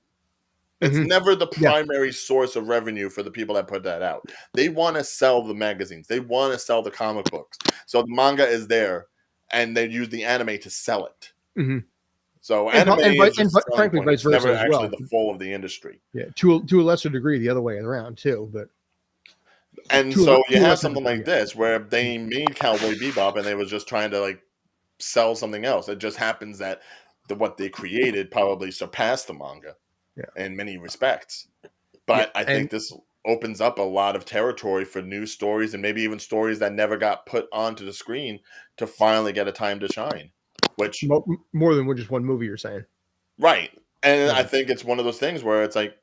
[SPEAKER 2] It's
[SPEAKER 1] Mhm.
[SPEAKER 2] never the
[SPEAKER 1] Yeah.
[SPEAKER 2] primary source of revenue for the people that put that out. They want to sell the magazines. They want to sell the comic books. So the manga is there, and they use the anime to sell it.
[SPEAKER 1] Mhm.
[SPEAKER 2] So anime is just a selling
[SPEAKER 1] Frankly,
[SPEAKER 2] point.
[SPEAKER 1] vice
[SPEAKER 2] It's never
[SPEAKER 1] versa as
[SPEAKER 2] actually
[SPEAKER 1] well.
[SPEAKER 2] the full of the industry.
[SPEAKER 1] Yeah, to a lesser degree, the other way around too. But
[SPEAKER 2] And
[SPEAKER 1] to
[SPEAKER 2] so you
[SPEAKER 1] a
[SPEAKER 2] have
[SPEAKER 1] lesser
[SPEAKER 2] something
[SPEAKER 1] degree,
[SPEAKER 2] like this where they made Cowboy Bebop, and they was just trying to like sell something else. It just happens that what they created probably surpassed the manga
[SPEAKER 1] yeah,
[SPEAKER 2] in many respects.
[SPEAKER 1] yeah,
[SPEAKER 2] But I
[SPEAKER 1] and
[SPEAKER 2] think this opens up a lot of territory for new stories and maybe even stories that never got put onto the screen to finally get a time to shine. Which,
[SPEAKER 1] more than just one movie. You're saying,
[SPEAKER 2] right. And I
[SPEAKER 1] yeah.
[SPEAKER 2] think it's one of those things where it's like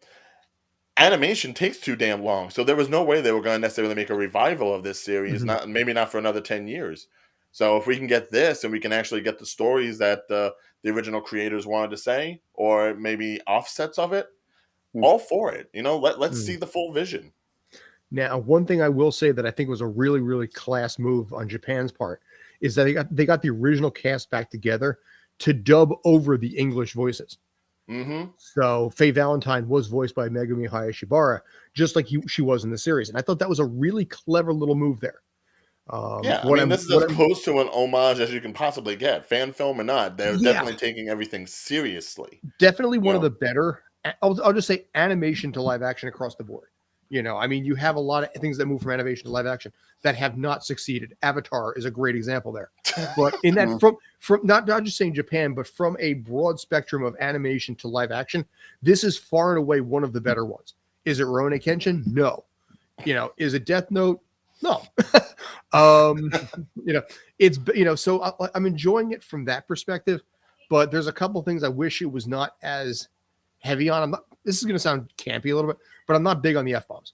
[SPEAKER 2] animation takes too damn long. So there was no way they were going to necessarily make a revival of this series,
[SPEAKER 1] Mhm.
[SPEAKER 2] maybe not for another 10 years. So if we can get this and we can actually get the stories that the original creators wanted to say, or maybe offsets of it,
[SPEAKER 3] Hmm.
[SPEAKER 2] all for it. Let's
[SPEAKER 1] Mm.
[SPEAKER 2] see the full vision.
[SPEAKER 1] Now, one thing I will say that I think was a really class move on Japan's part is that they got the original cast back together to dub over the English voices.
[SPEAKER 2] Mm-hmm.
[SPEAKER 1] So Faye Valentine was voiced by Megumi Hayashibara, just like she was in the series. And I thought that was a really clever little move there.
[SPEAKER 2] Yeah, I mean, this is as close to an homage as you can possibly get, fan film or not. They're definitely taking everything seriously.
[SPEAKER 1] Definitely one of the better, I'll just say, animation to live action across the board. You know, I mean, you have a lot of things that move from animation to live action that have not succeeded. Avatar is a great example there. But in that, from not just saying Japan, but from a broad spectrum of animation to live action, this is far and away one of the better ones. Is it Rurouni Kenshin? No. You know, is it Death Note? No. You know, it's, you know, so I'm enjoying it from that perspective, but there's a couple things I wish it was not as heavy on. This is going to sound campy a little bit, but I'm not big on the F-bombs.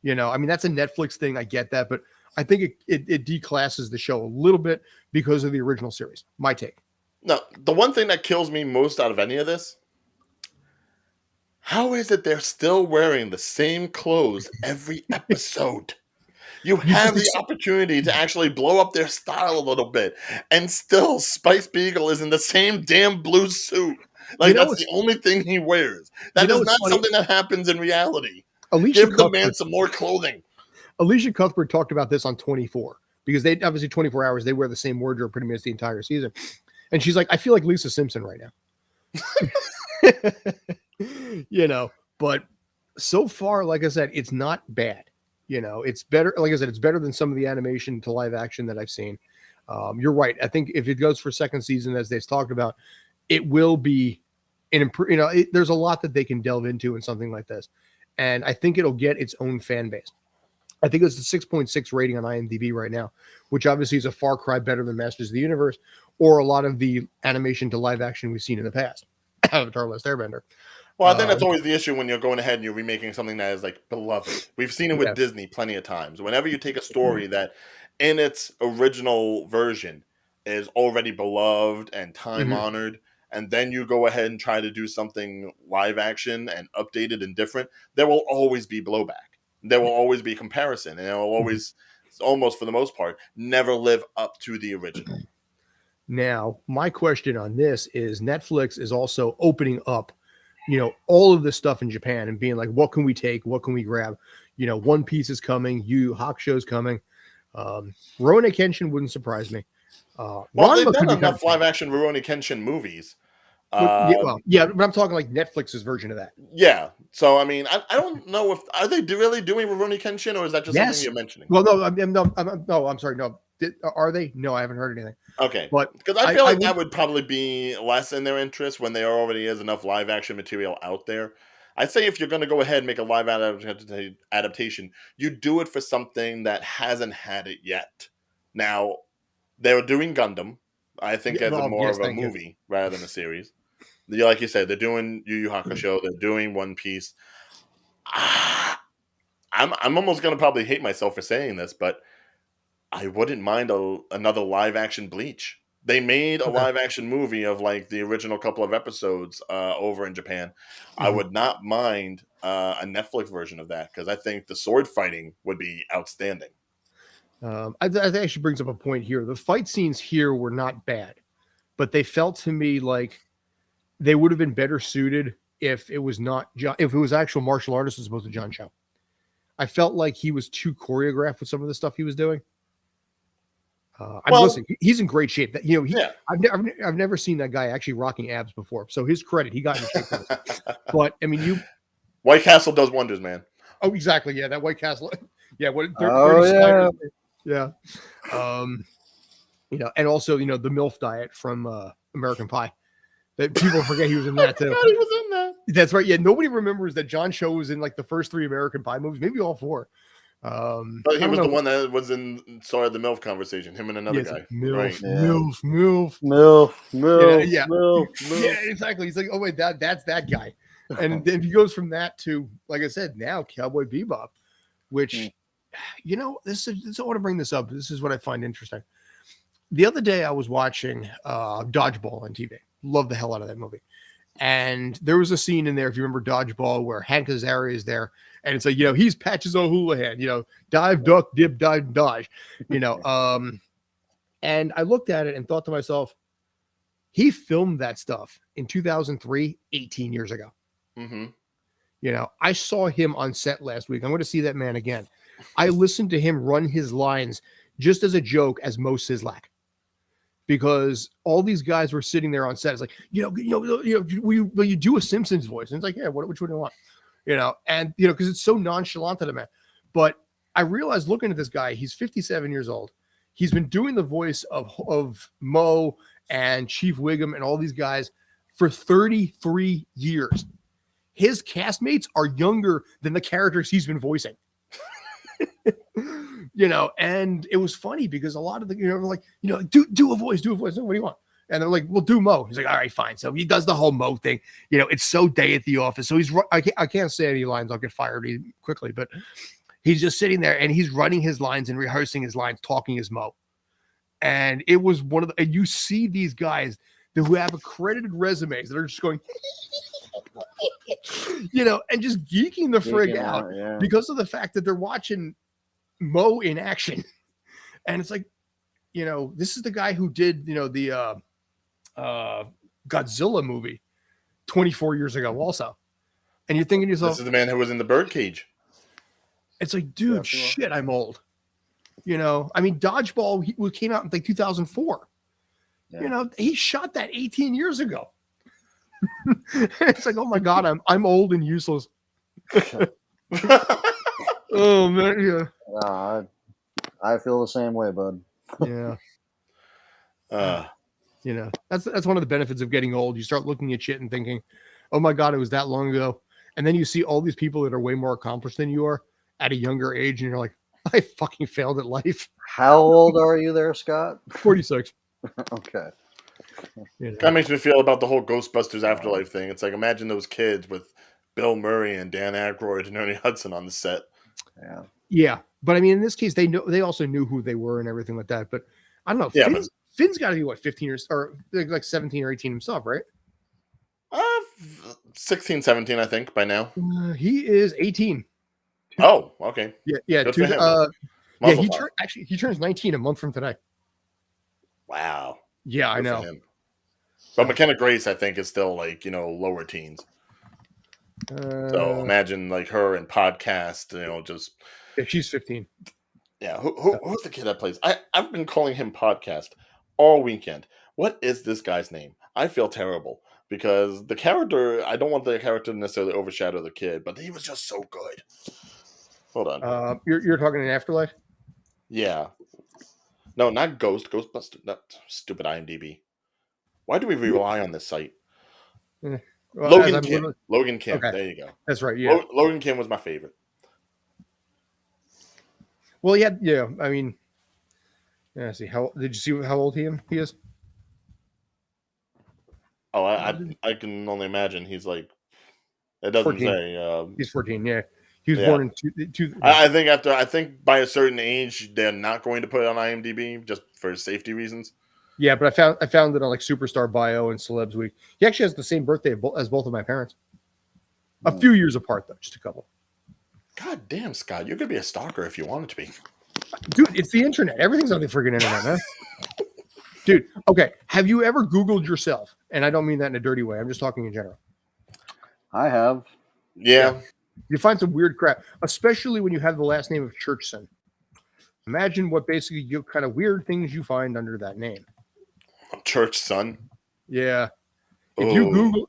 [SPEAKER 1] You know, I mean, that's a Netflix thing. I get that, but I think it declasses the show a little bit because of the original series. My take.
[SPEAKER 2] No, the one thing that kills me most out of any of this, how is it they're still wearing the same clothes every episode? You have the opportunity to actually blow up their style a little bit, and still Spice Beagle is in the same damn blue suit. Like, that's the only thing he wears. That is not something that happens in reality. Give the man some more clothing.
[SPEAKER 1] Alicia Cuthbert talked about this on 24, because they obviously 24 hours, they wear the same wardrobe pretty much the entire season. And she's like, I feel like Lisa Simpson right now. You know, but so far, like I said, it's not bad. You know, it's better. Like I said, it's better than some of the animation to live action that I've seen. You're right. I think if it goes for second season, as they've talked about, it will be an improve. You know, there's a lot that they can delve into in something like this, and I think it'll get its own fan base. I think it's a 6.6 rating on IMDb right now, which obviously is a far cry better than Masters of the Universe or a lot of the animation to live action we've seen in the past. Avatar: Last Airbender.
[SPEAKER 2] Well, I think that's always the issue when you're going ahead and you're remaking something that is like beloved. We've seen it with Disney plenty of times. Whenever you take a story that in its original version is already beloved and time honored, and then you go ahead and try to do something live action and updated and different, there will always be blowback. There will always be comparison, and it will always, almost for the most part, never live up to the original.
[SPEAKER 1] Now, my question on this is Netflix is also opening up, you know, all of this stuff in Japan and being like, what can we take? What can we grab? You know, One Piece is coming. Yu Hakusho's coming. Rurouni Kenshin wouldn't surprise me.
[SPEAKER 2] Well, they've done enough live action Rurouni Kenshin movies.
[SPEAKER 1] Yeah, but I'm talking like Netflix's version of that.
[SPEAKER 2] Yeah. So, I mean, I don't know if, are they really doing Rurouni Kenshin, or is that just something you're mentioning?
[SPEAKER 1] Well, no, I'm sorry. No, are they? No, I haven't heard anything.
[SPEAKER 2] Okay.
[SPEAKER 1] But
[SPEAKER 2] because I feel like that would probably be less in their interest when there already is enough live action material out there. I'd say if you're going to go ahead and make a live adaptation, you do it for something that hasn't had it yet. Now, they're doing Gundam, I think, as more of a movie rather than a series. Like you said, they're doing Yu Yu Hakusho, they're doing One Piece. I'm almost going to probably hate myself for saying this, but I wouldn't mind another live action Bleach. They made a live action movie of like the original couple of episodes over in Japan. I would not mind a Netflix version of that, because I think the sword fighting would be outstanding.
[SPEAKER 1] I think actually brings up a point here. The fight scenes here were not bad, but they felt to me like they would have been better suited if it was not if it was actual martial artists as opposed to John Cho. I felt like he was too choreographed with some of the stuff he was doing. Listen, he's in great shape. That, you know, I've never seen that guy actually rocking abs before. So his credit, he got in shape for this. But I mean,
[SPEAKER 2] White Castle does wonders, man.
[SPEAKER 1] Oh, exactly. Yeah, that White Castle. Yeah, what?
[SPEAKER 3] 30
[SPEAKER 1] yeah. You know, and also, you know, the MILF diet from American Pie. That people forget he was in that too.
[SPEAKER 2] I forgot he was in that.
[SPEAKER 1] That's right. Yeah, nobody remembers that John Cho was in like the first 3 American Pie movies, maybe all 4.
[SPEAKER 2] But he was the one that was in the MILF conversation, him and another guy.
[SPEAKER 1] MILF. Yeah, exactly. He's like, oh wait, that's that guy. And then he goes from that to, like I said, now Cowboy Bebop, which, you know, this is I want to bring this up. This is what I find interesting. The other day I was watching Dodgeball on TV. Love the hell out of that movie. And there was a scene in there, if you remember Dodgeball, where Hank Azaria is there. And it's like, you know, he's Patches O'Houlihan, you know, dive, duck, dip, dive, dodge, you know. And I looked at it and thought to myself, He filmed that stuff in 2003, 18 years ago.
[SPEAKER 2] Mm-hmm.
[SPEAKER 1] You know, I saw him on set last week. I'm going to see that man again. I listened to him run his lines just as a joke as Mo Sizlak, because all these guys were sitting there on set. It's like, will you do a Simpsons voice? And it's like, yeah, which one do you want? You know, and because it's so nonchalant to the man. But I realized looking at this guy, he's 57 years old. He's been doing the voice of Mo and Chief Wiggum and all these guys for 33 years. His castmates are younger than the characters he's been voicing. And it was funny because a lot of the, like, do a voice. What do you want? And they're like, well, do Mo. He's like, all right, fine. So he does the whole Mo thing. It's so day at the office. So I can't say any lines. I'll get fired quickly, but he's just sitting there and he's running his lines and rehearsing his lines, talking as Mo. And it was and you see these guys who have accredited resumes that are just going, and just geeking the frig out because of the fact that they're watching Mo in action. And it's like, this is the guy who did, the Godzilla movie 24 years ago also. And you're thinking to yourself,
[SPEAKER 2] this is the man who was in the birdcage.
[SPEAKER 1] It's like, dude, shit, I'm old. Dodgeball came out in like 2004. Yeah. He shot that 18 years ago. It's like, oh my God, I'm old and useless. Oh man, yeah.
[SPEAKER 3] I feel the same way, bud.
[SPEAKER 1] Yeah. That's one of the benefits of getting old. You start looking at shit and thinking, oh my God, it was that long ago. And then you see all these people that are way more accomplished than you are at a younger age, and you're like, I fucking failed at life.
[SPEAKER 3] How old are you there, Scott?
[SPEAKER 1] 46.
[SPEAKER 3] Okay.
[SPEAKER 2] Kind of makes me feel about the whole Ghostbusters Afterlife thing. It's like, imagine those kids with Bill Murray and Dan Aykroyd and Ernie Hudson on the set.
[SPEAKER 3] Yeah.
[SPEAKER 1] Yeah. But in this case, they also knew who they were and everything like that. But I don't know.
[SPEAKER 2] Yeah,
[SPEAKER 1] Finn's got to be 15 or like 17 or 18 himself, right?
[SPEAKER 2] 16, 17, I think, by now.
[SPEAKER 1] He is 18.
[SPEAKER 2] Oh, okay.
[SPEAKER 1] Yeah.
[SPEAKER 2] Good for him.
[SPEAKER 1] He turns 19 a month from today.
[SPEAKER 2] Wow.
[SPEAKER 1] Yeah, I know.
[SPEAKER 2] But McKenna Grace, I think, is still like, lower teens. So imagine like her in podcast, just.
[SPEAKER 1] Yeah, she's 15.
[SPEAKER 2] Yeah. Who's the kid that plays? I've been calling him podcast all weekend. What is this guy's name? I feel terrible because the character, I don't want the character to necessarily overshadow the kid, but he was just so good. Hold on.
[SPEAKER 1] You're talking in Afterlife?
[SPEAKER 2] Yeah. No, not Ghostbusters. Not stupid IMDb. Why do we rely on this site?
[SPEAKER 1] Well,
[SPEAKER 2] Logan Kim. Logan Kim.
[SPEAKER 1] Okay.
[SPEAKER 2] There you go.
[SPEAKER 1] That's right. Yeah.
[SPEAKER 2] Logan Kim was my favorite.
[SPEAKER 1] Well, yeah. Yeah. See, did you see how old he is?
[SPEAKER 2] Oh, I can only imagine he's like. It doesn't
[SPEAKER 1] 14.
[SPEAKER 2] say.
[SPEAKER 1] He's 14. Yeah. He was born in two.
[SPEAKER 2] I think by a certain age they're not going to put it on IMDb just for safety reasons.
[SPEAKER 1] Yeah, but I found it on like Superstar Bio and Celebs Week. He actually has the same birthday as both of my parents. A few years apart, though, just a couple.
[SPEAKER 2] God damn, Scott, you could be a stalker if you wanted to be.
[SPEAKER 1] Dude, it's the internet. Everything's on the freaking internet, man. Dude, okay. Have you ever Googled yourself? And I don't mean that in a dirty way. I'm just talking in general.
[SPEAKER 3] I have.
[SPEAKER 2] Yeah.
[SPEAKER 1] You find some weird crap, especially when you have the last name of Churchson. Imagine what basically kind of weird things you find under that name.
[SPEAKER 2] Church son.
[SPEAKER 1] Yeah. If you Google,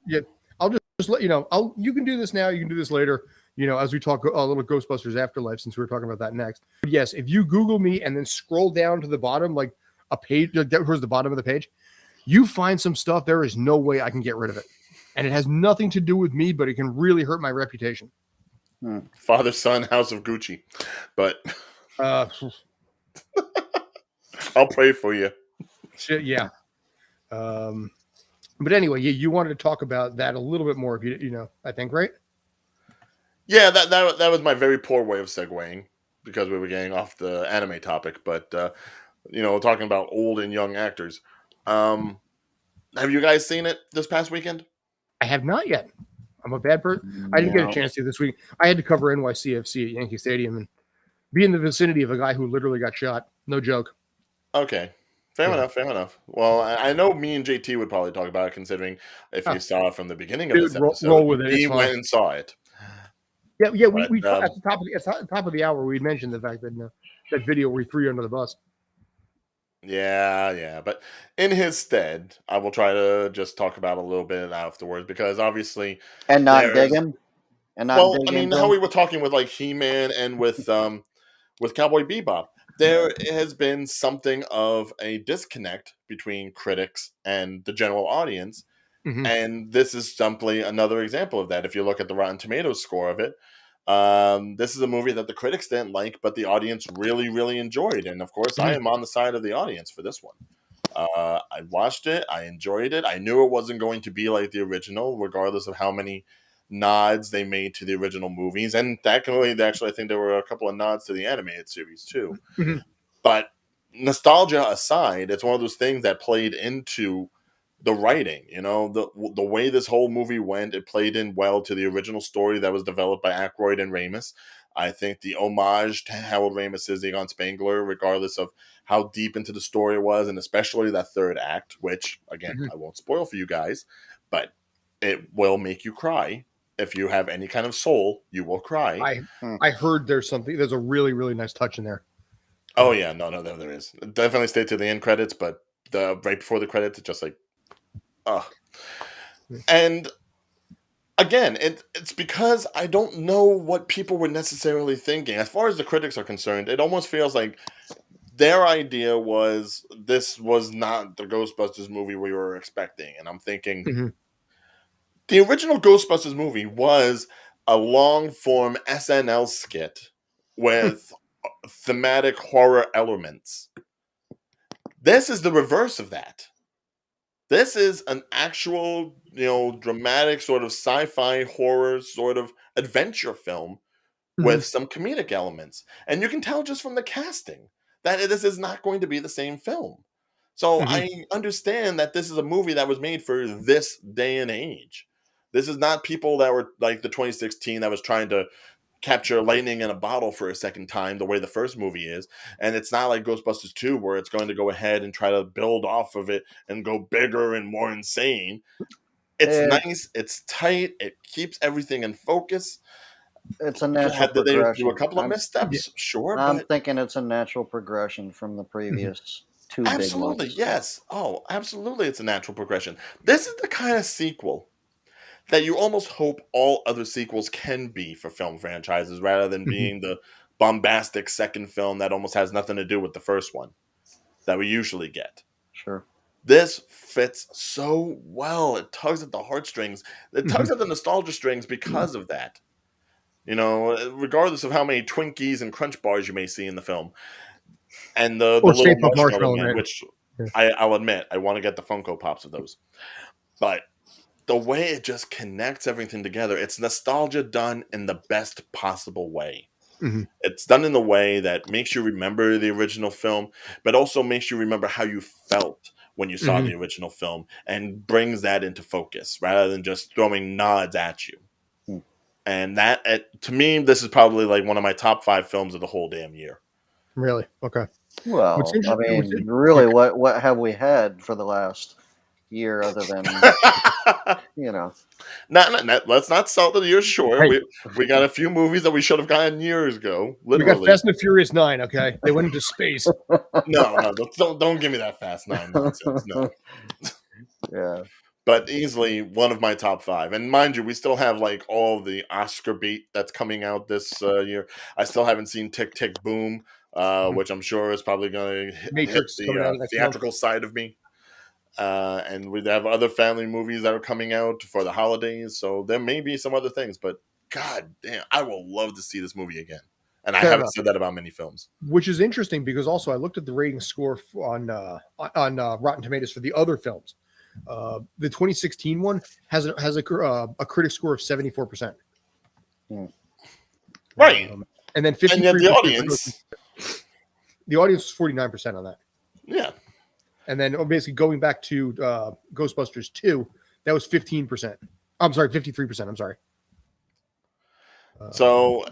[SPEAKER 1] I'll just let you know. You can do this now. You can do this later. As we talk a little Ghostbusters Afterlife, since we were talking about that next. But yes, if you Google me and then scroll down to the bottom, like a page, towards the bottom of the page, you find some stuff. There is no way I can get rid of it, and it has nothing to do with me, but it can really hurt my reputation.
[SPEAKER 2] Father, son, House of Gucci, but I'll pray for you.
[SPEAKER 1] Yeah. But anyway, you wanted to talk about that a little bit more, if I think, right?
[SPEAKER 2] Yeah, that was my very poor way of segueing because we were getting off the anime topic, but talking about old and young actors. Have you guys seen it this past weekend?
[SPEAKER 1] I have not yet. I'm a bad person. I didn't get a chance to this week. I had to cover NYCFC at Yankee Stadium and be in the vicinity of a guy who literally got shot. No joke.
[SPEAKER 2] Okay. Fair
[SPEAKER 1] Yeah.
[SPEAKER 2] enough. Fair enough. Well, I know me and JT would probably talk about it, considering if you
[SPEAKER 1] Ah,
[SPEAKER 2] saw it from the beginning of
[SPEAKER 1] dude,
[SPEAKER 2] this
[SPEAKER 1] roll,
[SPEAKER 2] episode,
[SPEAKER 1] roll with it. It's
[SPEAKER 2] we
[SPEAKER 1] fine.
[SPEAKER 2] went and saw it.
[SPEAKER 1] Yeah.
[SPEAKER 2] But
[SPEAKER 1] We at the top of the hour we mentioned the fact that that video where he threw you under the bus.
[SPEAKER 2] yeah. But in his stead, I will try to just talk about it a little bit afterwards, because obviously
[SPEAKER 3] And not dig
[SPEAKER 2] there's
[SPEAKER 3] him, and not
[SPEAKER 2] well,
[SPEAKER 3] dig
[SPEAKER 2] I mean,
[SPEAKER 3] into
[SPEAKER 2] how
[SPEAKER 3] him.
[SPEAKER 2] we were talking with like He-Man and with Cowboy Bebop, there has been something of a disconnect between critics and the general audience.
[SPEAKER 1] Mhm.
[SPEAKER 2] And this is simply another example of that. If you look at the Rotten Tomatoes score of it, this is a movie that the critics didn't like, but the audience really, really enjoyed. And of course, I
[SPEAKER 1] Mhm.
[SPEAKER 2] am on the side of the audience for this one. I watched it, I enjoyed it. I knew it wasn't going to be like the original, regardless of how many nods they made to the original movies. And actually, I think there were a couple of nods to the animated series too.
[SPEAKER 1] Mhm.
[SPEAKER 2] But nostalgia aside, it's one of those things that played into the writing. The way this whole movie went, it played in well to the original story that was developed by Aykroyd and Ramis. I think the homage to Harold Ramis's Egon Spangler, regardless of how deep into the story it was, and especially that third act, which again
[SPEAKER 1] Mhm.
[SPEAKER 2] I won't spoil for you guys, but it will make you cry. If you have any kind of soul, you will cry.
[SPEAKER 1] I heard there's a really really nice touch in there.
[SPEAKER 2] Oh yeah, no, there is. Definitely stay to the end credits, but the right before the credits, it's just like, oh. And again, it's because I don't know what people were necessarily thinking. As far as the critics are concerned, it almost feels like their idea was this was not the Ghostbusters movie we were expecting. And I'm thinking,
[SPEAKER 1] Mhm.
[SPEAKER 2] the original Ghostbusters movie was a long form SNL skit with thematic horror elements. This is the reverse of that. This is an actual, dramatic sort of sci-fi horror sort of adventure film
[SPEAKER 1] Mhm.
[SPEAKER 2] with some comedic elements. And you can tell just from the casting that this is not going to be the same film. So
[SPEAKER 1] Mhm.
[SPEAKER 2] I understand that this is a movie that was made for this day and age. This is not people that were like the 2016 that was trying to capture lightning in a bottle for a second time the way the first movie is. And it's not like Ghostbusters 2 where it's going to go ahead and try to build off of it and go bigger and more insane. It's
[SPEAKER 3] It,
[SPEAKER 2] nice, it's tight, it keeps everything in focus.
[SPEAKER 3] it's a natural
[SPEAKER 2] Did they do a
[SPEAKER 3] progression.
[SPEAKER 2] couple of
[SPEAKER 1] Yeah.
[SPEAKER 2] missteps? Sure,
[SPEAKER 3] I'm
[SPEAKER 2] but
[SPEAKER 3] thinking it's a natural progression from the
[SPEAKER 1] Mhm.
[SPEAKER 3] previous two big
[SPEAKER 2] absolutely,
[SPEAKER 3] ones.
[SPEAKER 2] yes. Oh, absolutely, it's a natural progression. This is the kind of sequel that you almost hope all other sequels can be for film franchises, rather than
[SPEAKER 1] Mhm.
[SPEAKER 2] being the bombastic second film that almost has nothing to do with the first one that we usually get.
[SPEAKER 3] Sure.
[SPEAKER 2] This fits so well. It tugs at the heartstrings. It tugs
[SPEAKER 1] Mhm.
[SPEAKER 2] at the nostalgia strings because of that. Regardless of how many Twinkies and Crunch bars you may see in the film, and the
[SPEAKER 1] Or
[SPEAKER 2] little
[SPEAKER 1] Stay Puft
[SPEAKER 2] Marshmallow
[SPEAKER 1] Marshmallow
[SPEAKER 2] Man,
[SPEAKER 1] Man.
[SPEAKER 2] which
[SPEAKER 1] Yeah.
[SPEAKER 2] I'll admit I want to get the Funko Pops of those, but the way it just connects everything together, it's nostalgia done in the best possible way.
[SPEAKER 1] Mhm.
[SPEAKER 2] It's done in a way that makes you remember the original film, but also makes you remember how you felt when you saw
[SPEAKER 1] Mhm.
[SPEAKER 2] the original film, and brings that into focus rather than just throwing nods at you.
[SPEAKER 3] Hmm.
[SPEAKER 2] And to me, this is probably like one of my top 5 films of the whole damn year.
[SPEAKER 1] Really? Okay. What's
[SPEAKER 3] Well, I
[SPEAKER 1] interesting?
[SPEAKER 3] mean, really,
[SPEAKER 1] Okay.
[SPEAKER 3] what have we had for the last year other than you know?
[SPEAKER 2] Let's not sell the year short.
[SPEAKER 1] Hey,
[SPEAKER 2] We got a few movies that we should have gotten years ago,
[SPEAKER 1] we got
[SPEAKER 2] literally.
[SPEAKER 1] Fast and the Furious 9. Okay, they went into space.
[SPEAKER 2] No, don't give me that Fast 9 nonsense. No.
[SPEAKER 3] Yeah.
[SPEAKER 2] But easily one of my top 5. And mind you, we still have like all the Oscar bait that's coming out this year. I still haven't seen Tick Tick Boom,
[SPEAKER 1] Mhm.
[SPEAKER 2] which I'm sure is probably going to hit
[SPEAKER 1] Matrix
[SPEAKER 2] the
[SPEAKER 1] coming out next month.
[SPEAKER 2] theatrical side of me. And we have other family movies that are coming out for the holidays. So there may be some other things, but god damn, I will love to see this movie again. And I
[SPEAKER 1] Fair
[SPEAKER 2] haven't
[SPEAKER 1] enough.
[SPEAKER 2] said that about many films.
[SPEAKER 1] Which is interesting because also I looked at the rating score on Rotten Tomatoes for the other films. The 2016 one has a critic score of 74%,
[SPEAKER 3] Hmm.
[SPEAKER 2] Right.
[SPEAKER 1] and then
[SPEAKER 2] And yet
[SPEAKER 1] 53% for Ghost. The audience was 49% on that.
[SPEAKER 2] yeah.
[SPEAKER 1] And then basically going back to Ghostbusters 2, that was 15%. I'm sorry, 53%. I'm sorry.
[SPEAKER 2] So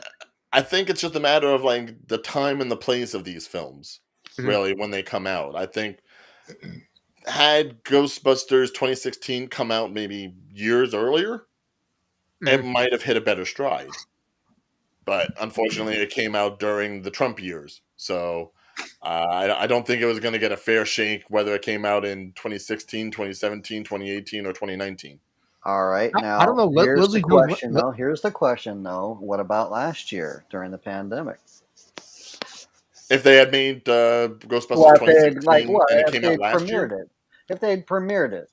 [SPEAKER 2] I think it's just a matter of like the time and the place of these films,
[SPEAKER 1] Mhm.
[SPEAKER 2] really, when they come out. I think had Ghostbusters 2016 come out maybe years earlier, it might have hit a better stride. But unfortunately, it came out during the Trump years. So I don't think it was going to get a fair shake whether it came out in 2016, 2017, 2018, or 2019.
[SPEAKER 3] All right, now
[SPEAKER 1] I don't know.
[SPEAKER 3] here's the
[SPEAKER 1] Leslie Jones.
[SPEAKER 3] question, though. Here's the question, though. What about last year during the pandemic?
[SPEAKER 2] If they had made Ghostbusters
[SPEAKER 3] Well, if they'd
[SPEAKER 2] 2016 and it came out last year,
[SPEAKER 3] premiered it, if they'd premiered it,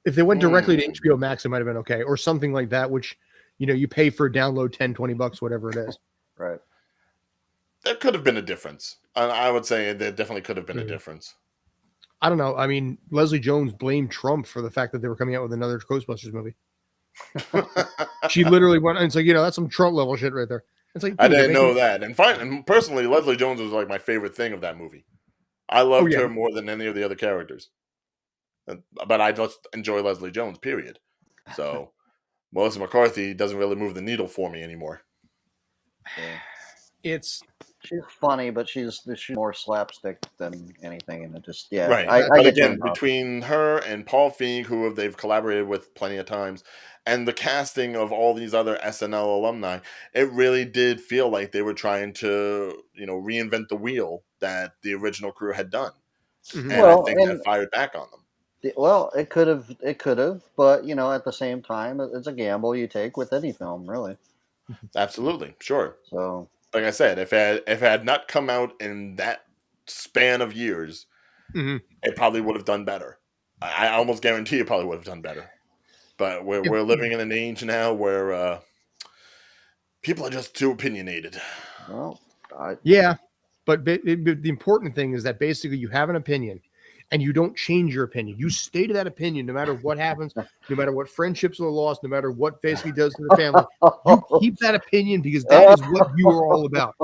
[SPEAKER 1] If they went directly to HBO Max, it might have been okay, or something like that, which, you pay for a download $10-20, whatever it is.
[SPEAKER 3] right?
[SPEAKER 2] there could have been a difference. I would say there definitely could have been a difference.
[SPEAKER 1] I don't know. I mean, Leslie Jones blamed Trump for the fact that they were coming out with another Ghostbusters movie. She literally went, and it's like, that's some Trump level shit right there. It's like,
[SPEAKER 2] I didn't know that. And personally, Leslie Jones was like my favorite thing of that movie. I loved her more than any of the other characters. But I just enjoy Leslie Jones, period. So Melissa McCarthy doesn't really move the needle for me anymore.
[SPEAKER 3] She's funny, but she's more slapstick than anything, and it just
[SPEAKER 2] right.
[SPEAKER 3] I
[SPEAKER 2] get again, between her and Paul Feig, who they've collaborated with plenty of times, and the casting of all these other SNL alumni, it really did feel like they were trying to reinvent the wheel that the original crew had done, and I think that fired back on them.
[SPEAKER 3] Well, it could have, but at the same time, it's a gamble you take with any film, really.
[SPEAKER 2] Absolutely, sure.
[SPEAKER 3] So,
[SPEAKER 2] like I said, if it had not come out in that span of years, it probably would have done better. I almost guarantee it probably would have done better. But we're living in an age now where people are just too opinionated.
[SPEAKER 3] Well,
[SPEAKER 1] but the important thing is that basically you have an opinion, and you don't change your opinion. You stay to that opinion no matter what happens, no matter what friendships are lost, no matter what basically does to the family. You keep that opinion because that is what you are all about.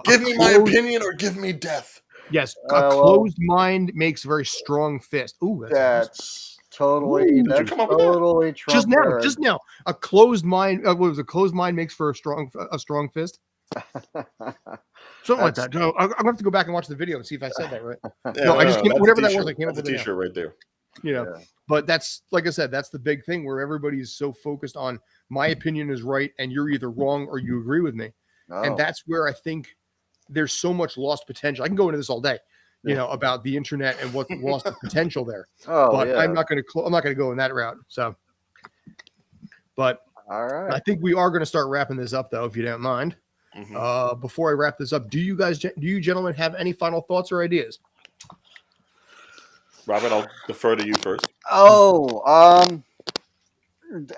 [SPEAKER 2] Give me my opinion or give me death.
[SPEAKER 1] Yes, a closed mind makes a very strong fist. Ooh,
[SPEAKER 3] that's totally true.
[SPEAKER 1] Just now, a closed mind. What was a closed mind makes for a strong fist. Something like that. No, I'm gonna have to go back and watch the video and see if I said that right. I just whatever that was. I came up with
[SPEAKER 2] a T-shirt right there.
[SPEAKER 1] But that's, like I said, that's the big thing where everybody's so focused on my opinion is right and you're either wrong or you agree with me, and that's where I think there's so much lost potential. I can go into this all day, about the internet and what lost the potential there. I'm not going to go in that route. So, but
[SPEAKER 3] all right,
[SPEAKER 1] I think we are going to start wrapping this up, though, if you don't mind. Before I wrap this up, do you gentlemen have any final thoughts or ideas?
[SPEAKER 2] Robert, I'll defer to you first.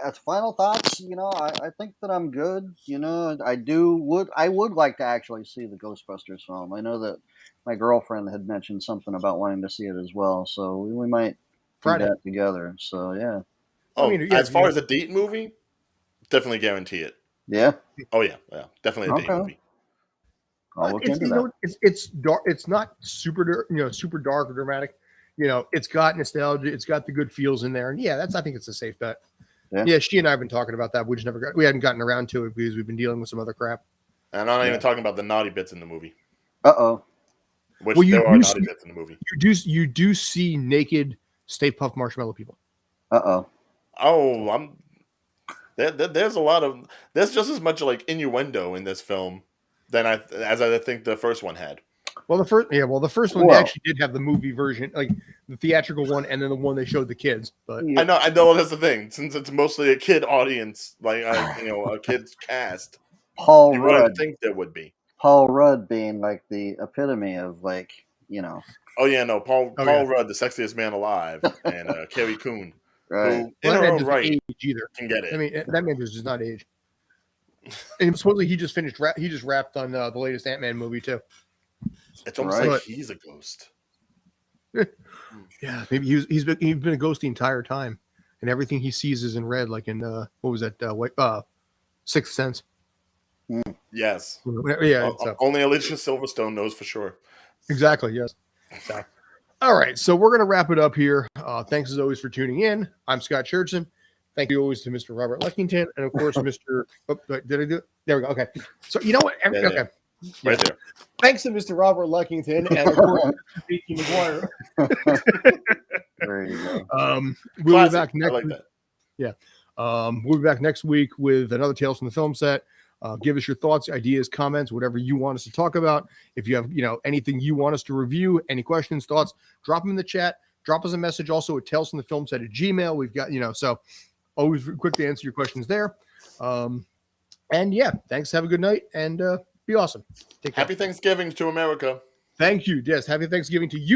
[SPEAKER 3] As final thoughts, I think that I'm good. I would like to actually see the Ghostbusters film. I know that my girlfriend had mentioned something about wanting to see it as well, so we might do that together. So yeah.
[SPEAKER 2] As far as a date movie, definitely guarantee it.
[SPEAKER 3] Yeah.
[SPEAKER 2] Oh yeah, definitely a date movie.
[SPEAKER 3] I'll look into that.
[SPEAKER 1] It's dark. It's not super dark or dramatic. It's got nostalgia. It's got the good feels in there, and I think it's a safe bet. Yeah, she and I have been talking about that. We hadn't gotten around to it because we've been dealing with some other crap.
[SPEAKER 2] And I'm not even talking about the naughty bits in the movie. Which there are naughty bits in the movie.
[SPEAKER 1] You do see naked Stay Puft Marshmallow people.
[SPEAKER 2] There's a lot of there's just as much like innuendo in this film as I think the first one had.
[SPEAKER 1] Well, the first one they actually did have the movie version, like the theatrical one, and then the one they showed the kids. But
[SPEAKER 2] I know that's the thing. Since it's mostly a kid audience, like a kid's cast.
[SPEAKER 3] Paul
[SPEAKER 2] you
[SPEAKER 3] Rudd.
[SPEAKER 2] Wouldn't think there would be.
[SPEAKER 3] Paul Rudd being like the epitome of
[SPEAKER 2] Oh yeah, no, Paul Rudd, the sexiest man alive, and Carrie Coon,
[SPEAKER 3] right.
[SPEAKER 2] who in her own right
[SPEAKER 1] age either
[SPEAKER 2] can get it.
[SPEAKER 1] I mean, that man does not age. And supposedly he just finished. He just wrapped on the latest Ant-Man movie too.
[SPEAKER 2] It's almost like he's a ghost.
[SPEAKER 1] Yeah, maybe he's been a ghost the entire time, and everything he sees is in red, like in what was that? Sixth Sense.
[SPEAKER 2] Yes.
[SPEAKER 1] Yeah.
[SPEAKER 2] Only Alicia Silverstone knows for sure.
[SPEAKER 1] Exactly. Yes. So, all right. So we're gonna wrap it up here. Thanks as always for tuning in. I'm Scott Churchson. Thank you always to Mr. Robert Lexington, and of course, Mr. Oh, did I do it? There we go. Okay. So you know what? Okay.
[SPEAKER 2] right there.
[SPEAKER 1] Thanks to Mr. Robert Luckington and of course Beaky McGuire.
[SPEAKER 3] There you go.
[SPEAKER 1] We'll be
[SPEAKER 2] Classic.
[SPEAKER 1] back
[SPEAKER 2] I
[SPEAKER 1] next
[SPEAKER 2] like
[SPEAKER 1] week.
[SPEAKER 2] that.
[SPEAKER 1] We'll be back next week with another Tales from the Film Set. Give us your thoughts, ideas, comments, whatever you want us to talk about. If you have, anything you want us to review, any questions, thoughts, drop them in the chat. Drop us a message also at talesfromthefilmset@gmail.com. We've got, so always quick to answer your questions there. And yeah, thanks. Have a good night and be awesome. Take care.
[SPEAKER 2] Happy Thanksgiving to America.
[SPEAKER 1] Thank you. Yes. Happy Thanksgiving to you.